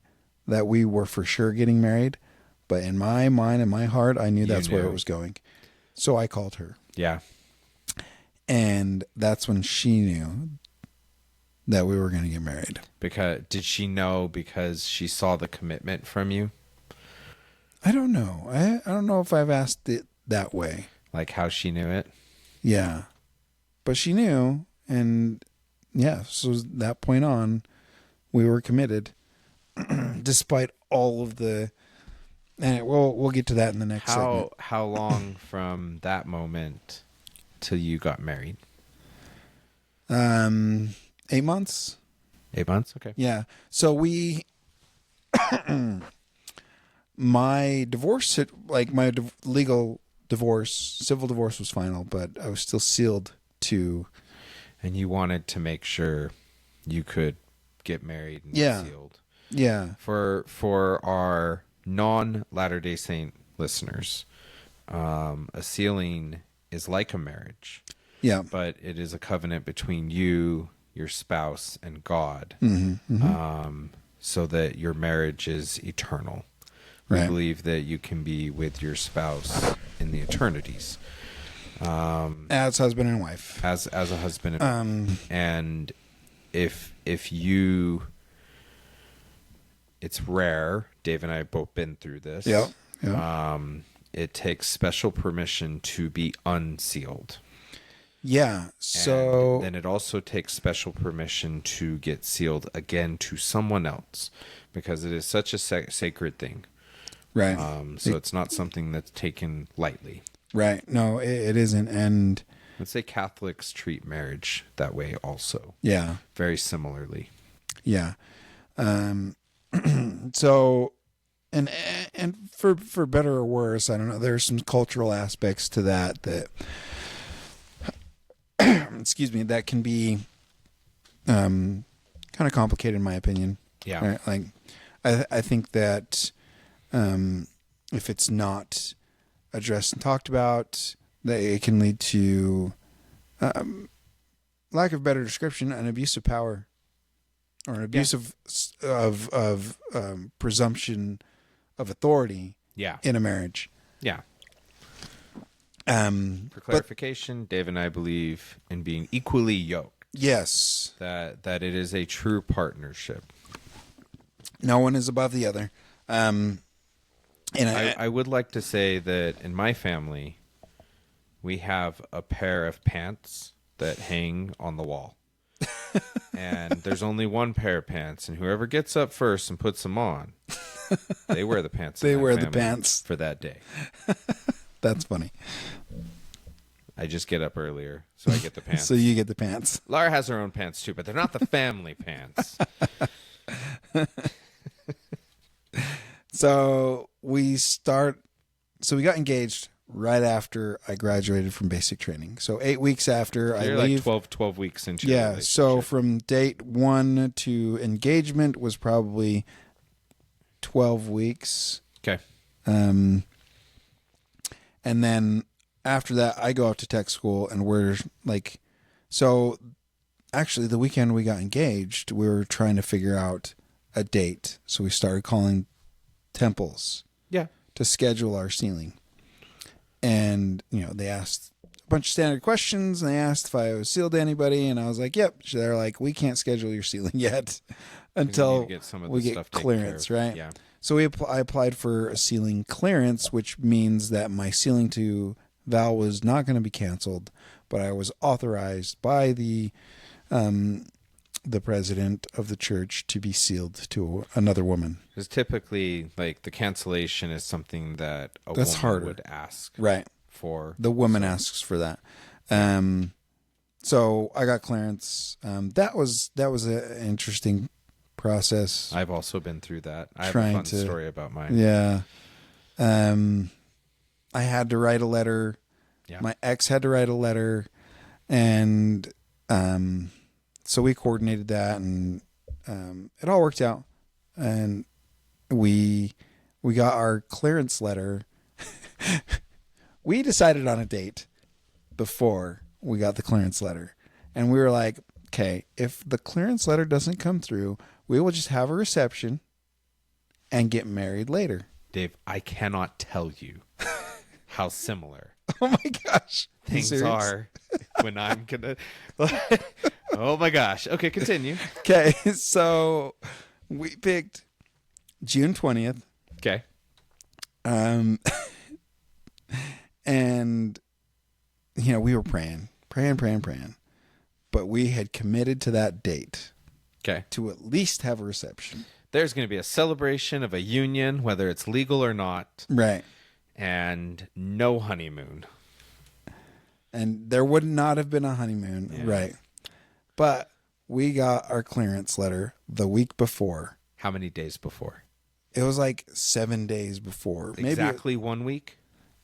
that we were for sure getting married. But in my mind and my heart, I knew that's where it was going. So I called her. Yeah. And that's when she knew that we were going to get married. Because did she know because she saw the commitment from you? I don't know. I don't know if I've asked it that way. Like how she knew it? Yeah. But she knew. And yeah, so that point on, we were committed. Despite all of the... And we'll get to that in the next segment. How long from that moment till you got married? 8 months. 8 months? Okay. Yeah. So we... my divorce, legal divorce, civil divorce was final, but I was still sealed to... And you wanted to make sure you could get married and be sealed. Yeah. For our non-Latter-day Saint listeners, a sealing is like a marriage. Yeah. But it is a covenant between you, your spouse, and God, so that your marriage is eternal. We believe that you can be with your spouse in the eternities. As husband and wife. As a husband and wife. And if you... It's rare. Dave and I have both been through this. Yeah. It takes special permission to be unsealed. Yeah. So and then it also takes special permission to get sealed again to someone else, because it is such a sacred thing. Right. So it's not something that's taken lightly. Right. No, it isn't. And let's say Catholics treat marriage that way also. Yeah. Very similarly. Yeah. So, and for better or worse, I don't know, there's some cultural aspects to that excuse me, that can be kind of complicated in my opinion. Yeah. Right? Like, I think that if it's not addressed and talked about, that it can lead to lack of better description, an abuse of power. Or an abuse of presumption of authority in a marriage. Yeah. For clarification, Dave and I believe in being equally yoked. Yes. That it is a true partnership. No one is above the other. And I would like to say that in my family, we have a pair of pants that hang on the wall. And there's only one pair of pants, and whoever gets up first and puts them on, they wear the pants. They wear the pants for that day. That's funny. I just get up earlier, so I get the pants. So you get the pants. Laura has her own pants too, but they're not the family pants. So we got engaged right after I graduated from basic training. So 8 weeks after I leave. Like 12 weeks into your relationship. So from date 1 to engagement was probably 12 weeks. Okay. And then after that, I go out to tech school, and we're like, so actually the weekend we got engaged, we were trying to figure out a date. So we started calling temples to schedule our sealing. And, they asked a bunch of standard questions, and they asked if I was sealed to anybody, and I was like, yep. So they're like, we can't schedule your sealing yet until we get clearance, right? Yeah. So I applied for a sealing clearance, which means that my sealing to Val was not going to be canceled, but I was authorized by the president of the church to be sealed to another woman. Because typically, like, the cancellation is something that a That's woman harder. would ask for. The woman asks for that. So I got clearance. That was an interesting process. I've also been through that. I have a fun story about mine. Yeah. I had to write a letter. Yeah. My ex had to write a letter, and so we coordinated that, and it all worked out. And we got our clearance letter. We decided on a date before we got the clearance letter, And we were like, okay, if the clearance letter doesn't come through, we will just have a reception and get married later. Dave, I cannot tell you how similar Oh my gosh. Are you things serious? are when I'm gonna. Oh my gosh. Okay, continue. Okay, so we picked June 20th. Okay. And we were praying. But we had committed to that date Okay. to at least have a reception. There's going to be a celebration of a union, whether it's legal or not, Right. and no honeymoon. And there would not have been a honeymoon. Yeah. Right. But we got our clearance letter the week before. How many days before? It was like 7 days before. Maybe Exactly 1 week?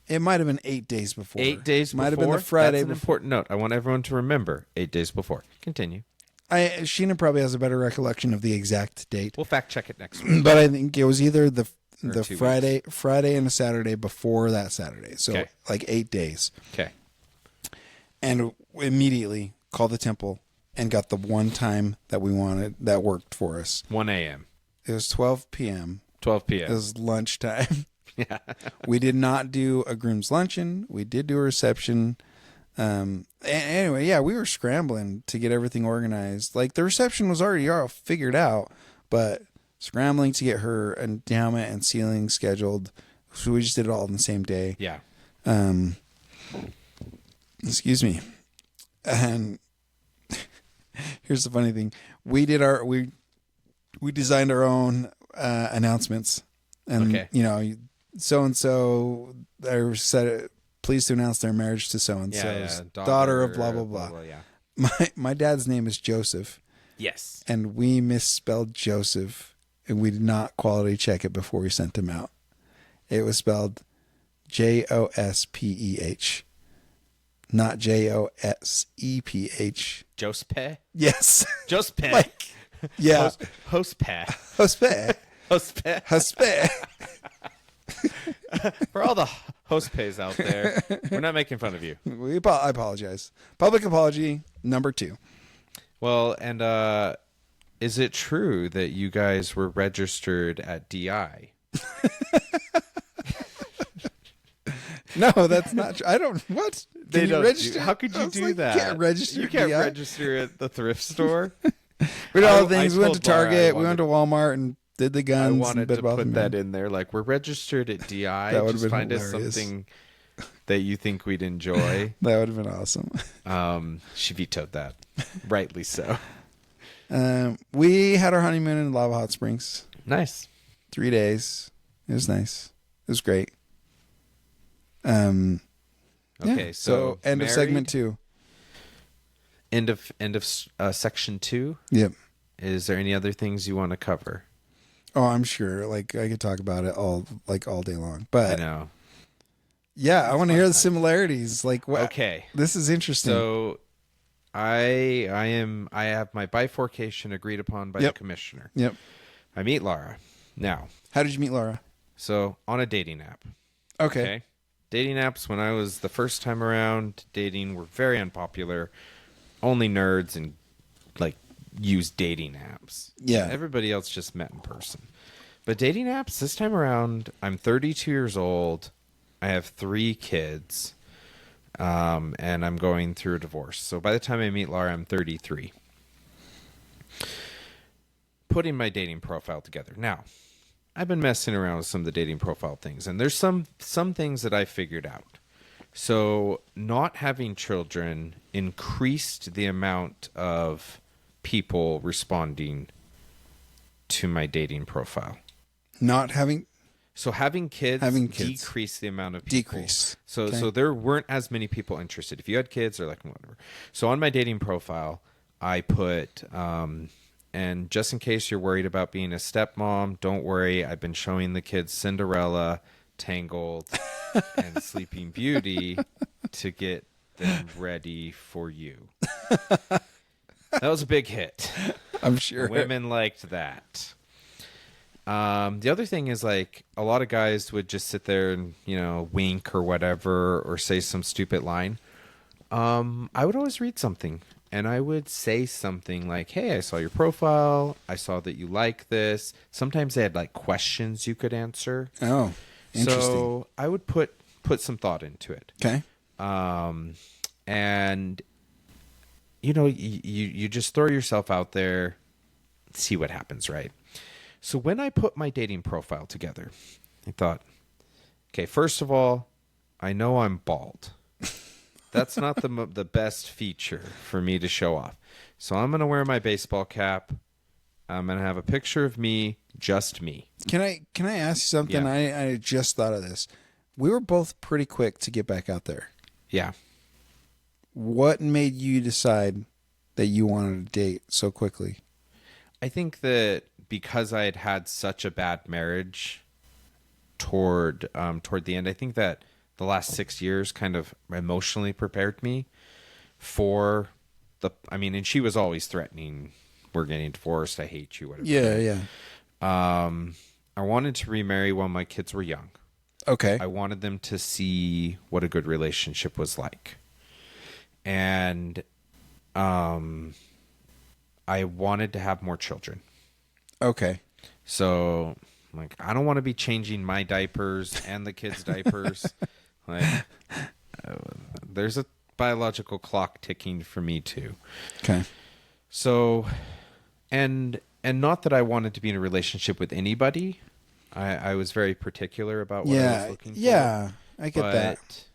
it might have been 8 days before. 8 days before? Might have been the Friday That's an before. important note. I want everyone to remember 8 days before. Continue. Sheena probably has a better recollection of the exact date. We'll fact check it next week. But I think it was either the 2 Friday and a Saturday before that Saturday. So Okay. like 8 days. Okay. And immediately called the temple and got the one time that we wanted that worked for us. 1 a.m. It was 12 p.m. 12 It p.m. was lunchtime. Yeah. We did not do a groom's luncheon. We did do a reception. Anyway, yeah, we were scrambling to get everything organized. Like the reception was already all figured out, but scrambling to get her endowment and sealing scheduled. So we just did it all in the same day. Yeah. Excuse me. And here's the funny thing: we designed our own announcements, and Okay. so and so they said pleased to announce their marriage to so and so's daughter of blah blah blah. Yeah. My dad's name is Joseph, Yes. and we misspelled Joseph, and we did not quality check it before we sent him out. It was spelled Jospeh, not Joseph. Joseph. Yes. Joseph. Like, yeah. Hostpeh. Hospe. Hostpeh. Hospe. For all the hostpehs out there, we're not making fun of you. I apologize. Public apology number 2. Well, and is it true that you guys were registered at DI? No, that's not true. I don't. What? They Can you don't register? How could I you was do like, that? You can't register. You can't DI. register at the thrift store. We did all the I things. We went to told Laura I Target. We wanted- went to Walmart and did the guns. I and wanted bit to about put them. that in there. Like, we're registered at DI. That would've Just been find us hilarious. something that you think we'd enjoy. That would have been awesome. She vetoed that. Rightly so. We had our honeymoon in Lava Hot Springs. Nice. 3 days. It was nice. It was great. Okay, yeah. so end of married? segment 2. End of section 2. Yep. Is there any other things you want to cover? Oh, I'm sure. Like I could talk about it all day long. I But know. yeah, I want to hear the similarities. Like what? Okay. This is interesting. So I have my bifurcation agreed upon by the Yep. commissioner. Yep. I meet Laura. Now, How did you meet Laura? so on a dating app. Okay. Dating apps, when I was the first time around dating, were very unpopular. Only nerds and like used dating apps. Yeah. Everybody else just met in person. But dating apps, this time around, I'm 32 years old. I have 3 kids. And I'm going through a divorce. So by the time I meet Laura, I'm 33. Putting my dating profile together. Now, I've been messing around with some of the dating profile things, and there's some things that I figured out. So not having children increased the amount of people responding to my dating profile. Not having So having kids decreased the amount of people. Decrease. So Okay. so there weren't as many people interested. If you had kids or like whatever. So on my dating profile, I put and just in case you're worried about being a stepmom, don't worry. I've been showing the kids Cinderella, Tangled, and Sleeping Beauty to get them ready for you. That was a big hit. I'm sure. Women liked that. The other thing is, like, a lot of guys would just sit there and, wink or whatever, or say some stupid line. I would always read something. and I would say something like, "Hey, I saw your profile. I saw that you like this." Sometimes they had like questions you could answer. Oh, interesting. So I would put some thought into it. Okay. And you just throw yourself out there, see what happens, right? So when I put my dating profile together, I thought, okay, first of all, I know I'm bald. That's not the best feature for me to show off. So I'm going to wear my baseball cap. I'm going to have a picture of me, just me. Can I ask you something? Yeah. I just thought of this. We were both pretty quick to get back out there. Yeah. What made you decide that you wanted to date so quickly? I think that because I had had such a bad marriage toward the end, I think that the last 6 years kind of emotionally prepared me for and she was always threatening, we're getting divorced, I hate you, whatever. Yeah. I wanted to remarry while my kids were young. Okay. I wanted them to see what a good relationship was like. And I wanted to have more children. Okay. So, like, I don't want to be changing my diapers and the kids' diapers. Like, there's a biological clock ticking for me too. Okay. So, and not that I wanted to be in a relationship with anybody. I was very particular about what I was looking for. Yeah, I get that.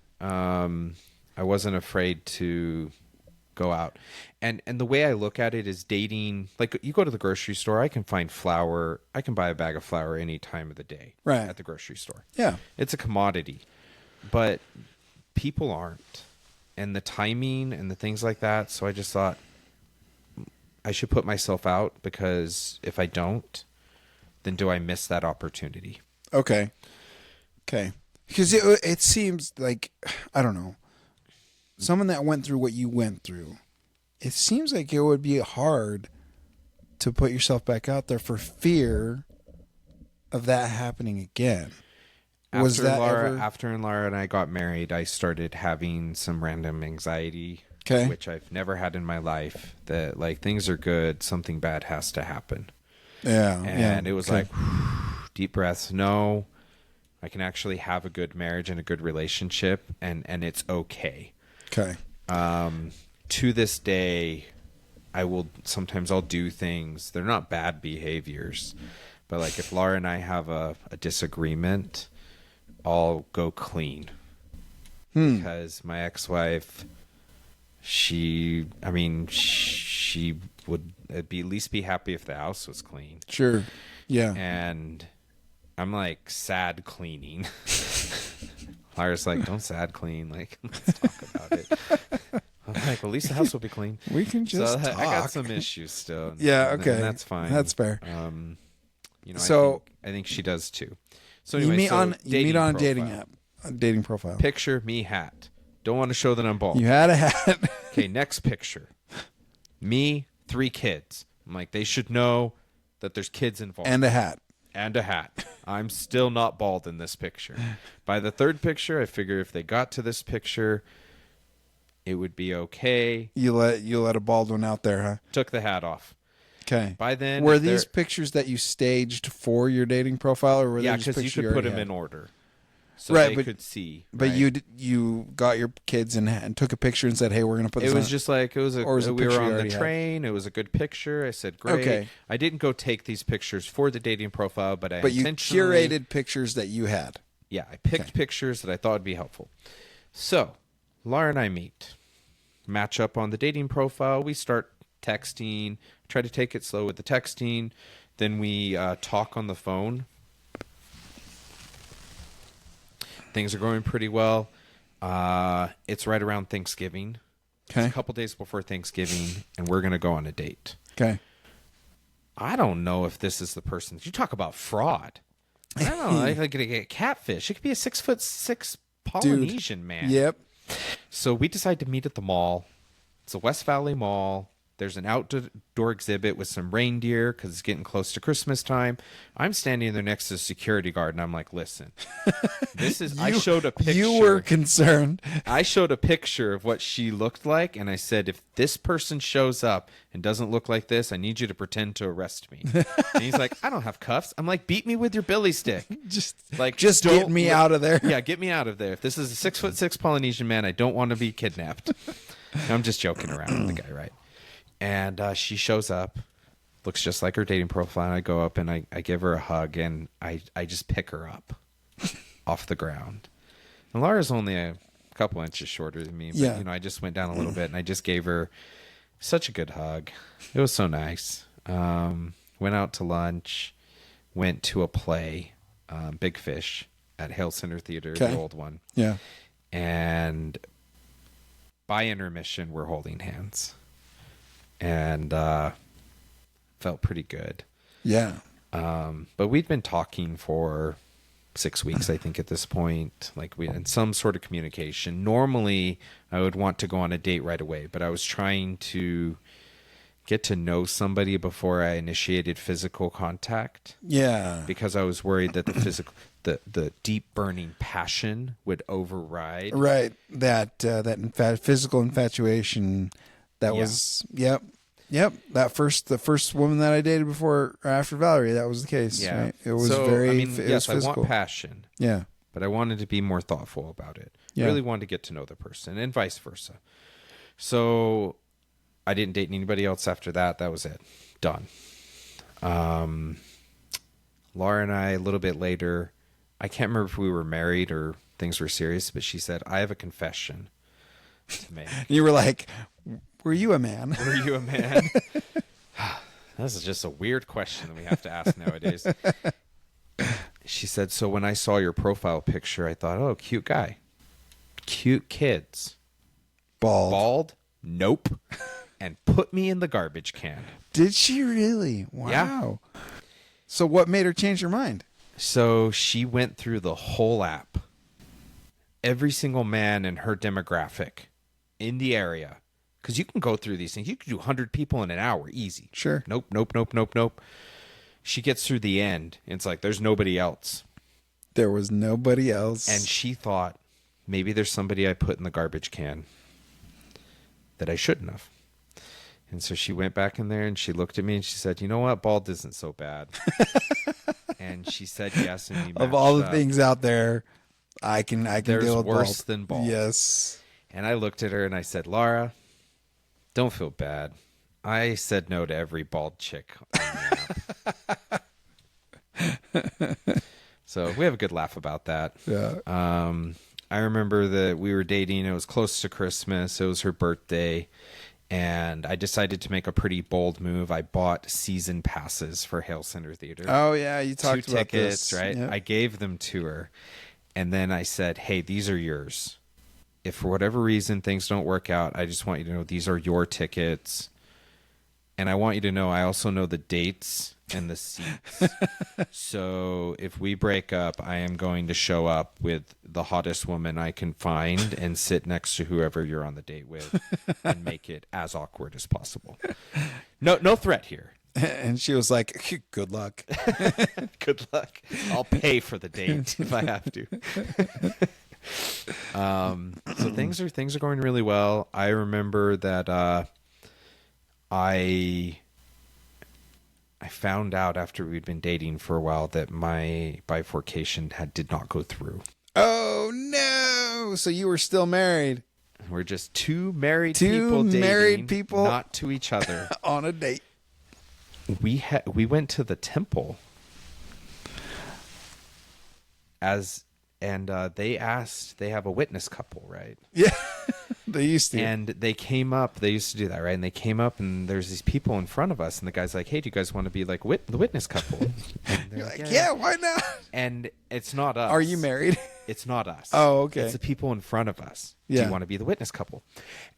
I wasn't afraid to go out. And the way I look at it is dating, like you go to the grocery store, I can find flour, I can buy a bag of flour any time of the day at the grocery store. Yeah. It's a commodity. But people aren't. And the timing and the things like that, so I just thought I should put myself out, because if I don't, then do I miss that opportunity? Okay. Because it seems like, I don't know, someone that went through what you went through, it seems like it would be hard to put yourself back out there for fear of that happening again. After Laura and I got married, I started having some random anxiety, which I've never had in my life, that like things are good, something bad has to happen. Yeah. And it was like, deep breaths. No, I can actually have a good marriage and a good relationship, and it's okay. Okay. To this day, I'll do things. They're not bad behaviors, but like if Laura and I have a disagreement, I'll go clean. Because my ex-wife, she would at least be happy if the house was clean. Sure. Yeah. And I'm like sad cleaning. Laura's like, don't sad clean. Like, let's talk about it. I'm like, well, at least the house will be clean. We can just talk. I got some issues still. Yeah. Okay. And that's fine. That's fair. I think she does too. So you anyway, meet on a dating profile. app, a dating profile. Picture me hat. Don't want to show that I'm bald. You had a hat. Okay, next picture. Me, 3 kids. I'm like, they should know that there's kids involved. And a hat. I'm still not bald in this picture. By the 3rd picture, I figure if they got to this picture, it would be okay. You let a bald one out there, huh? Took the hat off. Okay. By then, were these pictures that you staged for your dating profile, or were they just because pictures you could put them in order, so they could see. But right? you got your kids and took a picture and said, "Hey, we're going to put this." It was just like we were on the train. It was a good picture. I said, "Great." Okay. I didn't go take these pictures for the dating profile, but you curated pictures that you had. Yeah, I picked pictures that I thought would be helpful. So, Laura and I match up on the dating profile. We start texting. Try to take it slow with the texting. Then we talk on the phone. Things are going pretty well. It's right around Thanksgiving. Okay. It's a couple days before Thanksgiving, and we're going to go on a date. Okay. I don't know if this is the person. You talk about fraud. I don't know. I'm going to get catfish. It could be a 6'6" Polynesian man. Yep. So we decide to meet at the mall. It's a West Valley Mall. There's an outdoor exhibit with some reindeer because it's getting close to Christmas time. I'm standing there next to the security guard, and I'm like, listen, this is. I showed a picture. You were concerned. I showed a picture of what she looked like, and I said, if this person shows up and doesn't look like this, I need you to pretend to arrest me. And he's like, I don't have cuffs. I'm like, beat me with your billy stick. Just Just get me out of there. Yeah, get me out of there. If this is a 6'6" Polynesian man, I don't want to be kidnapped. I'm just joking around with the guy, right? And she shows up, looks just like her dating profile, and I go up and I give her a hug, and I just pick her up off the ground. And Laura's only a couple inches shorter than me, but Yeah. you know, I just went down a little bit, and I just gave her such a good hug. It was so nice. Went out to lunch, went to a play, Big Fish, at Hale Center Theater, Okay. the old one. Yeah. And by intermission, we're holding hands. And felt pretty good. Yeah. But we'd been talking for 6 weeks, I think, at this point. Like, we had some sort of communication. Normally, I would want to go on a date right away, but I was trying to get to know somebody before I initiated physical contact, Yeah. because I was worried that the deep burning passion would override. Right. That physical infatuation. That Yeah. was. Yep. The first woman that I dated before or after Valerie, that was the case. Yeah. Right? It was So, very. I mean, it yes, was physical. I want passion, Yeah. but I wanted to be more thoughtful about it. Yeah. Really wanted to get to know the person, and vice versa. So I didn't date anybody else after that. That was it. Done. Laura and I, a little bit later, I can't remember if we were married or things were serious, but she said, I have a confession to make. You were like, "Were you a man?" Were you a man? This is just a weird question that we have to ask nowadays. She said, so when I saw your profile picture, I thought, oh, cute guy. Cute kids. Bald? Nope. And put me in the garbage can. Did she really? Wow. Yeah. So what made her change her mind? So she went through the whole app. Every single man in her demographic in the area. Because you can go through these things. You can do 100 people in an hour. Easy. Sure. Nope. She gets through the end. And it's like, there's nobody else. There was nobody else. And she thought, maybe there's somebody I put in the garbage can that I shouldn't have. And so she went back in there and she looked at me and she said, you know what? Bald isn't so bad. And she said yes. And we of all the matched up. things out there, I can There's deal with worse bald. than bald. Yes. And I looked at her and I said, Laura, don't feel bad. I said no to every bald chick on the app. So we have a good laugh about that. Yeah. I remember that we were dating. It was close to Christmas. It was her birthday. And I decided to make a pretty bold move. I bought season passes for Hale Center Theater. Oh yeah, you talked 2 about tickets, this. right? Yep. I gave them to her. And then I said, hey, these are yours. If for whatever reason things don't work out, I just want you to know these are your tickets. And I want you to know I also know the dates and the seats. So if we break up, I am going to show up with the hottest woman I can find and sit next to whoever you're on the date with and make it as awkward as possible. No threat here. And she was like, "Good luck." Good luck. I'll pay for the date if I have to. So things are going really well. I remember that I found out after we'd been dating for a while that my bifurcation did not go through. Oh no! So you were still married We're just two married Two people dating, married people. not to each other. on a date. We went to the temple they asked, they have a witness couple, right? Yeah, they used to. And they came up, they used to do that, right? And they came up and there's these people in front of us and the guy's like, hey, do you guys want to be like the witness couple? And they're You're like, yeah, why not? And it's not us. Are you married? It's not us. Oh, okay. It's the people in front of us. Do Yeah. you want to be the witness couple?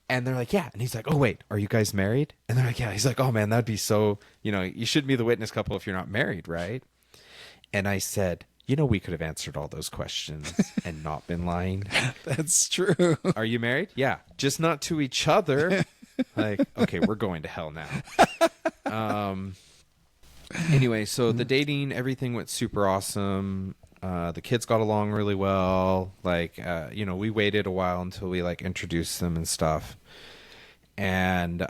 And they're like, yeah. And he's like, oh, wait, are you guys married? And they're like, yeah. He's like, oh, man, that'd be so, you shouldn't be the witness couple if you're not married, right? And I said, we could have answered all those questions and not been lying. That's true. Are you married? Yeah. Just not to each other. Like, okay, we're going to hell now. Anyway, so the dating, everything went super awesome. The kids got along really well. Like, we waited a while until we like introduced them and stuff. And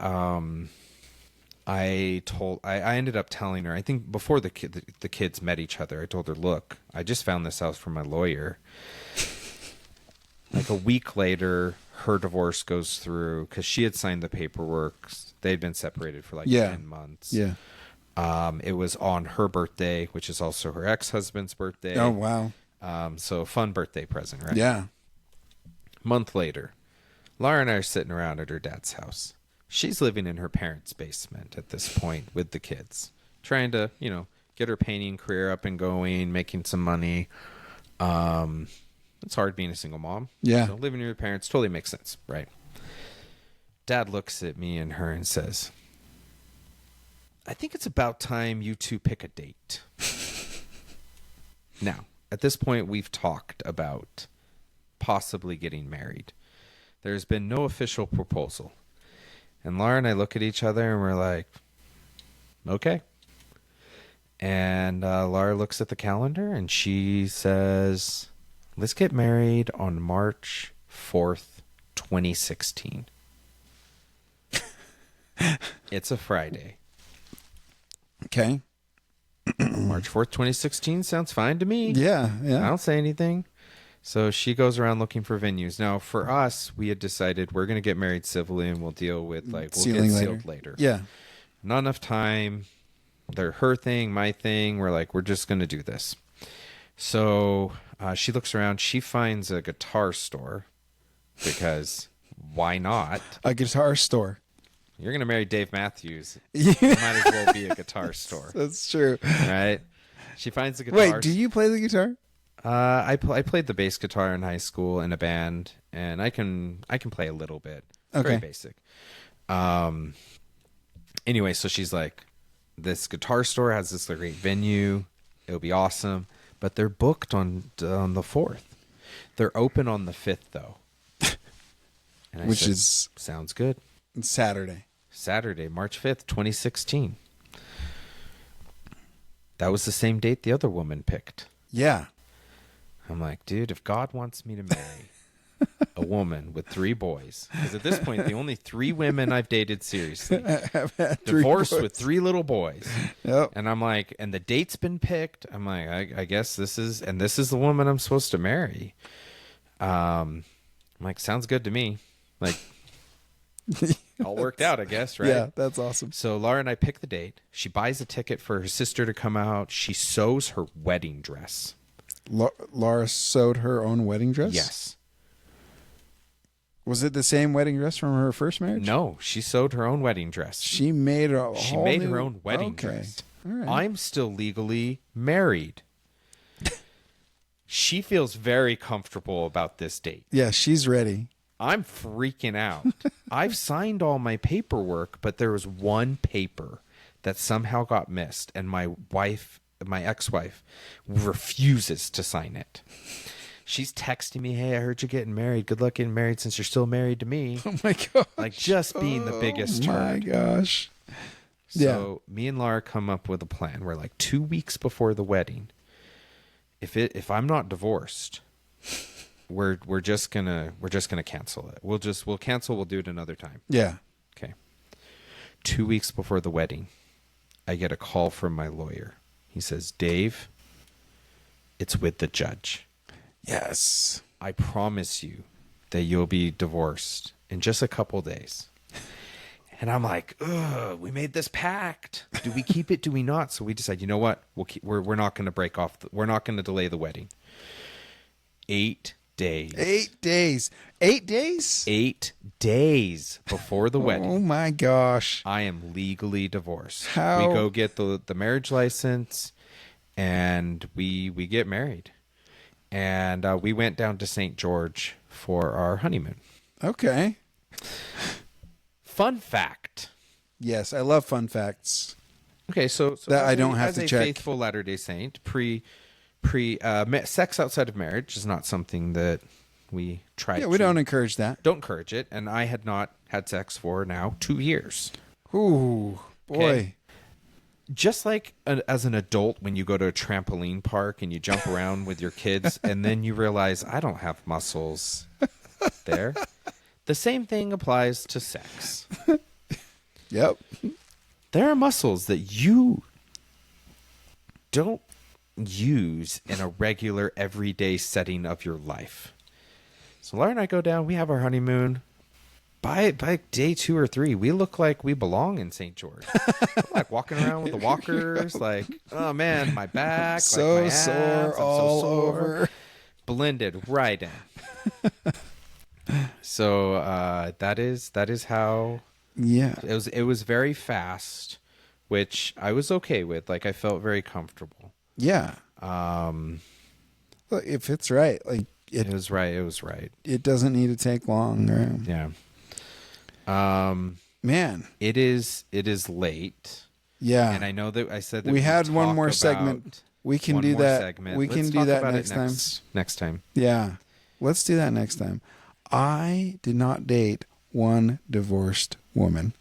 I ended up telling her, I think before the kids met each other, I told her, look, I just found this out from my lawyer. Like a week later, her divorce goes through because she had signed the paperwork. They'd been separated for like 10 months. Yeah. It was on her birthday, which is also her ex-husband's birthday. Oh, wow. So fun birthday present, right? Yeah. Month later, Laura and I are sitting around at her dad's house. She's living in her parents' basement at this point with the kids, trying to, get her painting career up and going, making some money. It's hard being a single mom. Yeah. So living with your parents totally makes sense, right? Dad looks at me and her and says, I think it's about time you two pick a date. Now, at this point, we've talked about possibly getting married. There's been no official proposal. And Laura and I look at each other and we're like, okay. And Laura looks at the calendar and she says, let's get married on March 4th, 2016. It's a Friday. Okay. March 4th, 2016 sounds fine to me. Yeah. I Yeah. don't say anything. So she goes around looking for venues. Now, for us, we had decided we're going to get married civilly and we'll deal with, we'll get sealed later. Yeah. Not enough time. They're her thing, my thing. We're like, we're just going to do this. So she looks around. She finds a guitar store because why not? A guitar store. You're going to marry Dave Matthews. Yeah. It might as well be a guitar store, That's true. right? She finds a guitar. Wait, do you play the guitar? I played the bass guitar in high school in a band, and I can play a little bit. Very Okay. basic. Anyway, so she's like, this guitar store has this great venue. It'll be awesome, but they're booked on the 4th. They're open on the 5th though. And I Which said, is sounds good. Saturday. Saturday, March 5th, 2016. That was the same date the other woman picked. Yeah. I'm like, dude, if God wants me to marry a woman with 3 boys, because at this point, the only 3 women I've dated seriously, I've had 3 divorced boys. with 3 little boys. Yep. And I'm like, and the date's been picked. I'm like, I guess this is the woman I'm supposed to marry. I'm like, sounds good to me. Like, all worked out, I guess, right? Yeah, that's awesome. So Laura and I pick the date. She buys a ticket for her sister to come out. She sews her wedding dress. Laura sewed her own wedding dress? Yes. Was it the same wedding dress from her first marriage? No, she sewed her own wedding dress. She made a She whole made new... her own wedding Okay. dress. All right. I'm still legally married. She feels very comfortable about this date. Yeah, she's ready. I'm freaking out. I've signed all my paperwork, but there was one paper that somehow got missed, and my ex-wife, refuses to sign it. She's texting me, hey, I heard you're getting married. Good luck getting married since you're still married to me. Oh my gosh. Like, just being the biggest Oh my turd. gosh. So me and Laura come up with a plan. We're like 2 weeks before the wedding. If I'm not divorced, we're just gonna cancel it. We'll cancel. We'll do it another time. Yeah. Okay. 2 weeks before the wedding, I get a call from my lawyer. He says, Dave, it's with the judge. Yes. I promise you that you'll be divorced in just a couple days. And I'm like, ugh, we made this pact. Do we keep it? Do we not? So we decide, you know what? We're not going to break off. We're not going to delay the wedding. 8 days. 8 days. 8 days? 8 days before the wedding. Oh my gosh. I am legally divorced. How- We go get the marriage license, and we get married. And we went down to St. George for our honeymoon. Okay. Fun fact. Yes, I love fun facts. Okay, so That as I don't have as to a check. faithful Latter-day Saint, sex outside of marriage is not something that We tried. Yeah, we don't encourage that. don't encourage it, and I had not had sex for now 2 years. Ooh, boy. Okay. Just like as an adult, when you go to a trampoline park and you jump around with your kids, and then you realize I don't have muscles there. The same thing applies to sex. Yep. There are muscles that you don't use in a regular everyday setting of your life. So Laura and I go down, we have our honeymoon. By day 2 or 3, we look like we belong in St. George. We're like walking around with the walkers, like, oh man, my back, So like my abs, sore I'm all so sore. over. Blended right in. So that is how Yeah. it was very fast, which I was okay with. Like I felt very comfortable. Yeah. Look, if it's right, like It was right. It was right. it doesn't need to take long. Right? Yeah. Man. It is late. Yeah. And I know that I said that we had one talk more about segment. We can one do more that. segment. We Let's can do talk that about next it time. Next time. Yeah. Let's do that next time. I did not date one divorced woman.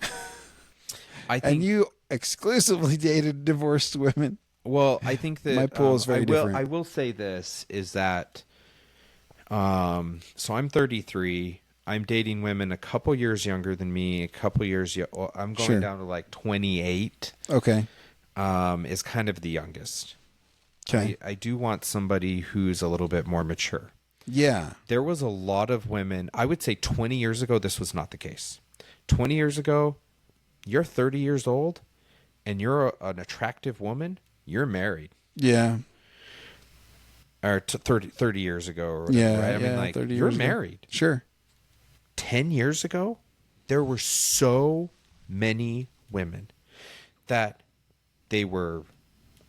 I think And you exclusively dated divorced women. well, I think that My pool is very different. I will say this is that so I'm 33. I'm dating women a couple years younger than me, a couple years I'm going Sure. down to like 28. Okay. Is kind of the youngest. Okay. I do want somebody who's a little bit more mature. Yeah. There was a lot of women, I would say 20 years ago, this was not the case. 20 years ago, you're 30 years old and you're an attractive woman, you're married. Yeah. Or 30 years ago or whatever, Yeah. right? I yeah, mean, like, 30 you're years ago. married. Sure. 10 years ago, there were so many women that they were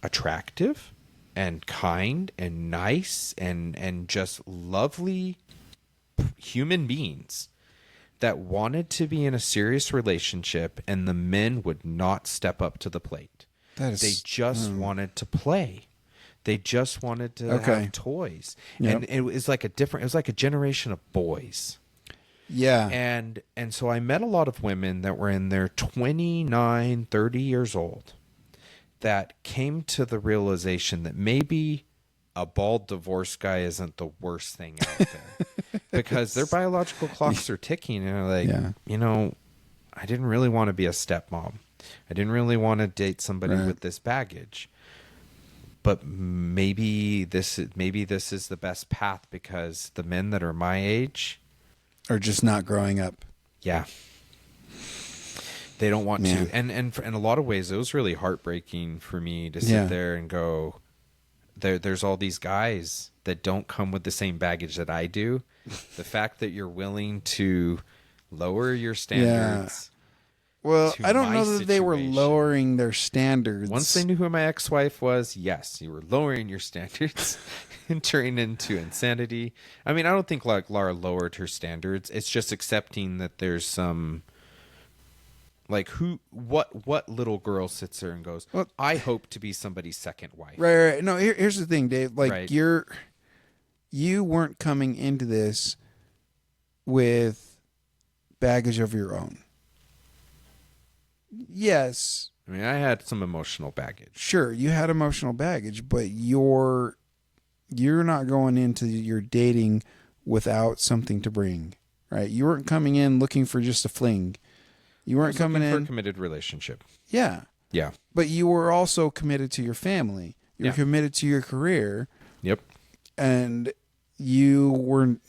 attractive and kind and nice and just lovely human beings that wanted to be in a serious relationship, and the men would not step up to the plate. That is They just wanted to play. They just wanted to Okay. have toys. Yep. And it was like a generation of boys. yeah. And so I met a lot of women that were in their 29, 30 years old that came to the realization that maybe a bald divorce guy isn't the worst thing out there because their biological clocks are ticking, and they're like, Yeah. you know, I didn't really want to be a stepmom. I didn't really want to date somebody Right. with this baggage. But maybe this is the best path because the men that are my age, Or just not growing up. yeah, they don't want Man. to. And in a lot of ways, it was really heartbreaking for me to sit Yeah. there and go, there's all these guys that don't come with the same baggage that I do. The fact that you're willing to lower your standards. Well, To I don't my know that they were situation. lowering their standards. Once they knew who my ex-wife was, yes, you were lowering your standards and turning into insanity. I mean, I don't think like Laura lowered her standards. It's just accepting that there's some like what little girl sits there and goes, Well- I hope to be somebody's second wife. Right. No, here's the thing, Dave. Like Right. you weren't coming into this with baggage of your own. Yes, I mean, I had some emotional baggage. sure, you had emotional baggage, but you're not going into your dating without something to bring, right? You weren't coming in looking for just a fling. You weren't coming Looking for a in, committed relationship. yeah, Yeah. but you were also committed to your family. You were Yeah. committed to your career. Yep. And you weren't,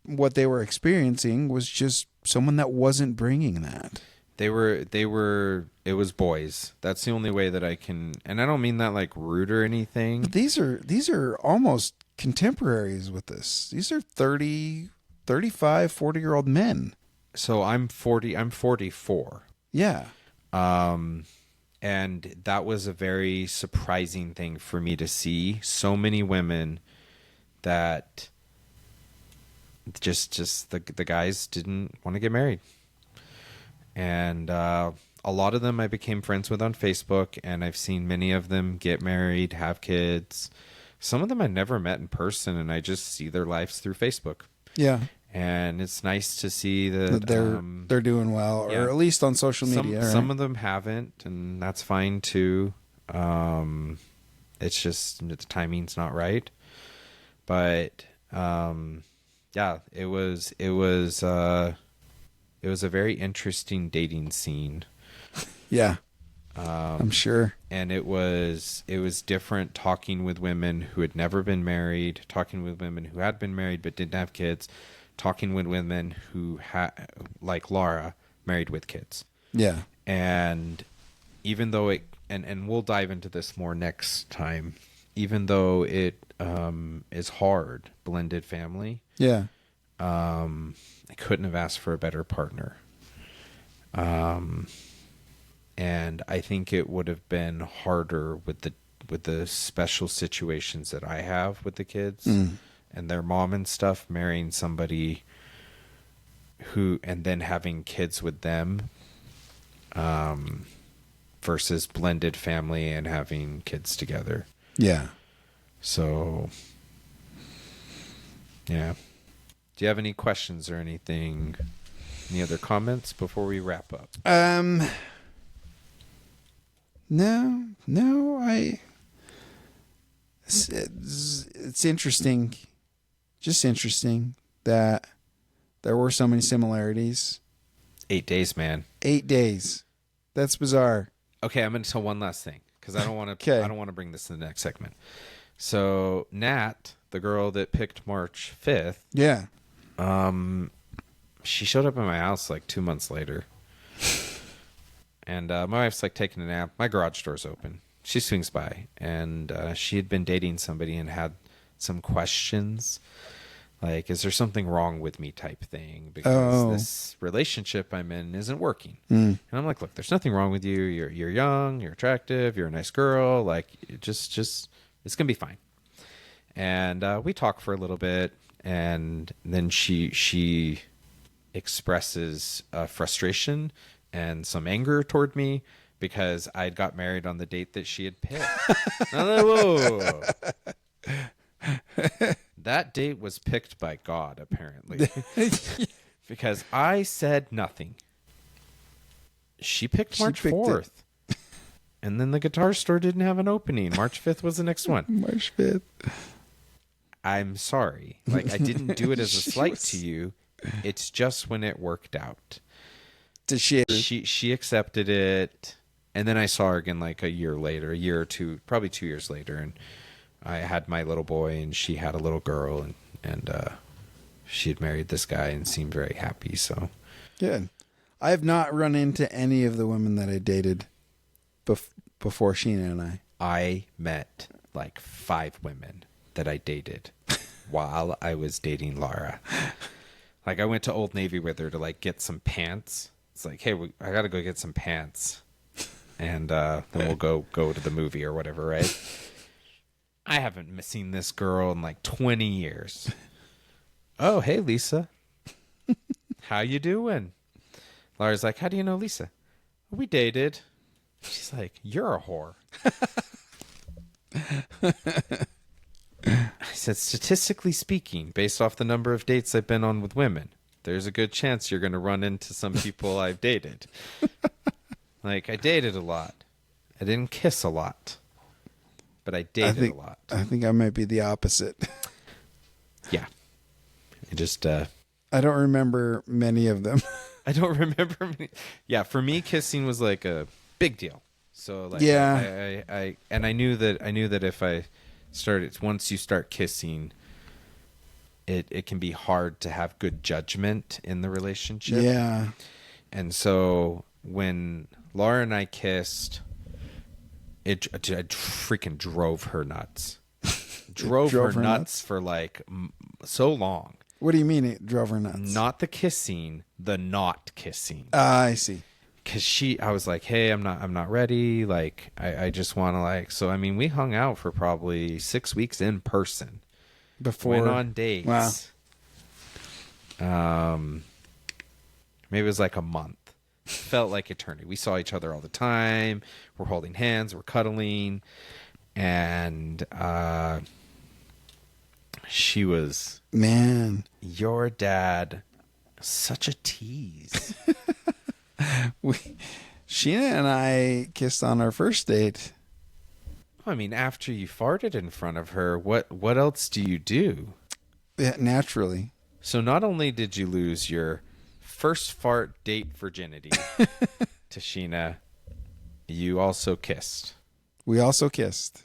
what they were experiencing was just someone that wasn't bringing that. They were it was boys. That's the only way that I can, and I don't mean that like rude or anything. But these are almost contemporaries with this. These are 30, 35, 40-year-old men. So I'm 44. Yeah. And that was a very surprising thing for me to see. So many women that just the guys didn't want to get married. And a lot of them I became friends with on Facebook, and I've seen many of them get married, have kids. Some of them I never met in person, and I just see their lives through Facebook. Yeah. And it's nice to see that They're doing well, yeah. or at least on social media. Some right? of them haven't, and that's fine too. It's just the timing's not right. But yeah, it was a very interesting dating scene. Yeah. I'm sure. And it was different talking with women who had never been married, talking with women who had been married but didn't have kids, talking with women who like Laura, married with kids. Yeah. And even though it, and we'll dive into this more next time, even though it is hard, blended family, Yeah. I couldn't have asked for a better partner. And I think it would have been harder with the special situations that I have with the kids and their mom and stuff, marrying somebody who, and then having kids with them, versus blended family and having kids together. Yeah. So, yeah. Do you have any questions or anything? Any other comments before we wrap up? No, it's interesting, just interesting that there were so many similarities. 8 days, man. 8 days. That's bizarre. Okay, I'm going to tell one last thing because I don't want to. Okay. I don't want to bring this to the next segment. So Nat, the girl that picked March 5th, Yeah. she showed up at my house like 2 months later. And my wife's like taking a nap. My garage door's open. She swings by, and she had been dating somebody and had some questions, like, "Is there something wrong with me?" type thing, because this relationship I'm in isn't working. And I'm like, "Look, there's nothing wrong with you. You're young. You're attractive. You're a nice girl. Like, just it's gonna be fine." And we talk for a little bit, and then she expresses frustration and some anger toward me because I got married on the date that she had picked. I'm like, whoa. That date was picked by God, apparently. Because I said nothing. She picked March 4th. And then the guitar store didn't have an opening. March 5th was the next one. March 5th. I'm sorry. Like, I didn't do it as a slight to you. It's just when it worked out. She accepted it, and then I saw her again like a year or two, probably 2 years later, and I had my little boy and she had a little girl, and she had married this guy and seemed very happy. So good. I have not run into any of the women that I dated before Sheena and I. I met like 5 women that I dated while I was dating Laura. Like, I went to Old Navy with her to like get some pants. It's like, hey, I got to go get some pants. And then we'll go to the movie or whatever, right? I haven't seen this girl in like 20 years. Oh, hey, Lisa. How you doing? Laura's like, how do you know Lisa? We dated. She's like, you're a whore. I said, statistically speaking, based off the number of dates I've been on with women, there's a good chance you're going to run into some people I've dated. Like, I dated a lot. I didn't kiss a lot. But I dated a lot. I think I might be the opposite. Yeah. I just... I don't remember many of them. I don't remember many. Yeah, for me, kissing was like a big deal. So, like, yeah. I knew that if I started... Once you start kissing... It can be hard to have good judgment in the relationship. Yeah. And so when Laura and I kissed, it freaking drove her nuts. drove her nuts for like so long. What do you mean it drove her nuts? Not the kissing, the not kissing. I see. Cause I was like, hey, I'm not ready. Like, I just want to like, so, I mean, we hung out for probably 6 weeks in person. Went on dates. Wow. Maybe it was like a month. Felt like eternity. We saw each other all the time. We're holding hands. We're cuddling. And She was, Man, your dad, such a tease. Sheena and I kissed on our first date. I mean, after you farted in front of her, what else do you do? Yeah, naturally. So not only did you lose your first fart date virginity to Sheena, you also kissed. We also kissed.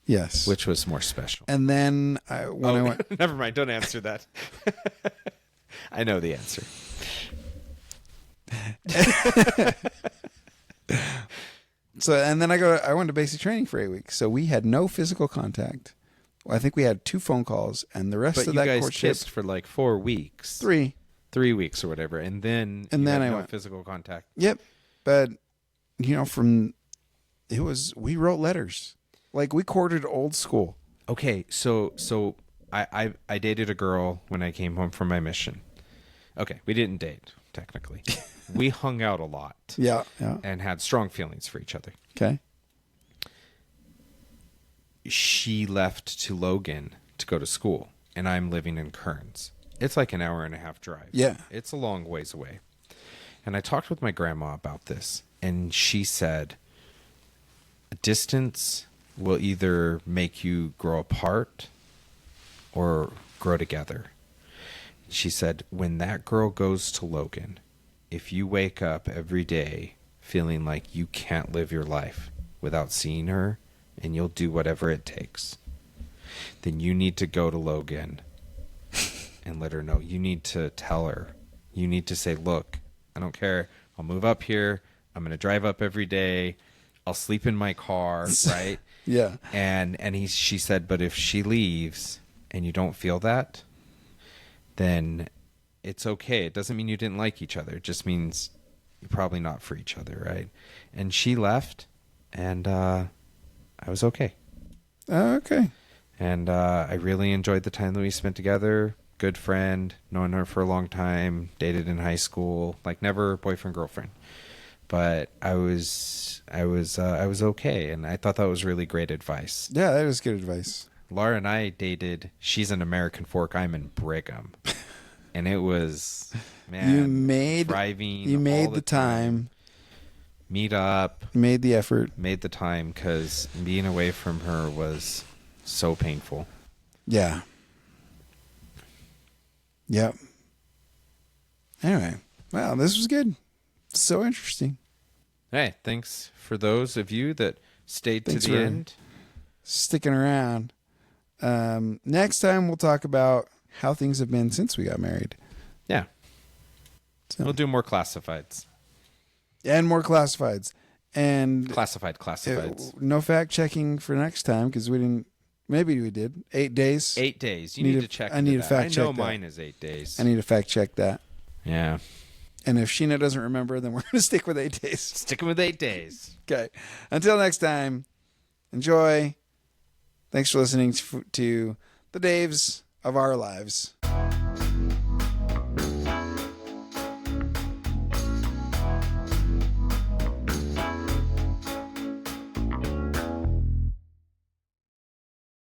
Yes. Which was more special? And then I went. Never mind. Don't answer that. I know the answer. So and then I went to basic training for 8 weeks. So we had no physical contact. I think we had 2 phone calls, and the rest But of you that guys courtship kissed for like 4 weeks. 3. 3 weeks or whatever, and then And you then had I no went. physical contact. Yep. But we wrote letters. Like we courted old school. Okay, so I dated a girl when I came home from my mission. Okay, we didn't date technically. We hung out a lot. Yeah. Yeah. And had strong feelings for each other. Okay. She left to Logan to go to school, and I'm living in Kearns. It's like an hour and a half drive. Yeah. It's a long ways away. And I talked with my grandma about this, and she said, distance will either make you grow apart or grow together. She said, when that girl goes to Logan, if you wake up every day feeling like you can't live your life without seeing her, and you'll do whatever it takes, then you need to go to Logan and let her know. You need to tell her. You need to say, look, I don't care. I'll move up here. I'm going to drive up every day. I'll sleep in my car, right? Yeah. And she said, but if she leaves and you don't feel that, then it's okay. It doesn't mean you didn't like each other. It just means you're probably not for each other, right? And she left, and I was okay. Okay. And I really enjoyed the time that we spent together. Good friend, known her for a long time, dated in high school, like never boyfriend, girlfriend. But I was okay, and I thought that was really great advice. Yeah, that was good advice. Laura and I dated. She's in American Fork. I'm in Brigham, and it was, man, You made driving. the time. Meet up. You made the effort. Made the time because being away from her was so painful. Yeah. Yep. Anyway, wow, this was good. So interesting. Hey, thanks for those of you that stayed Thanks to the for- end. Sticking around. Next time we'll talk about how things have been since we got married. Yeah. So. We'll do more classifieds. And more classifieds. And Classifieds. no fact checking for next time because we didn't. Maybe we did. 8 days. 8 days. You need to check. I need to that. fact check I know that. mine is 8 days. I need to fact check that. Yeah. And if Sheena doesn't remember, then we're going to stick with 8 days. Sticking with 8 days. Okay. Until next time, enjoy. Thanks for listening to the Daves of our lives.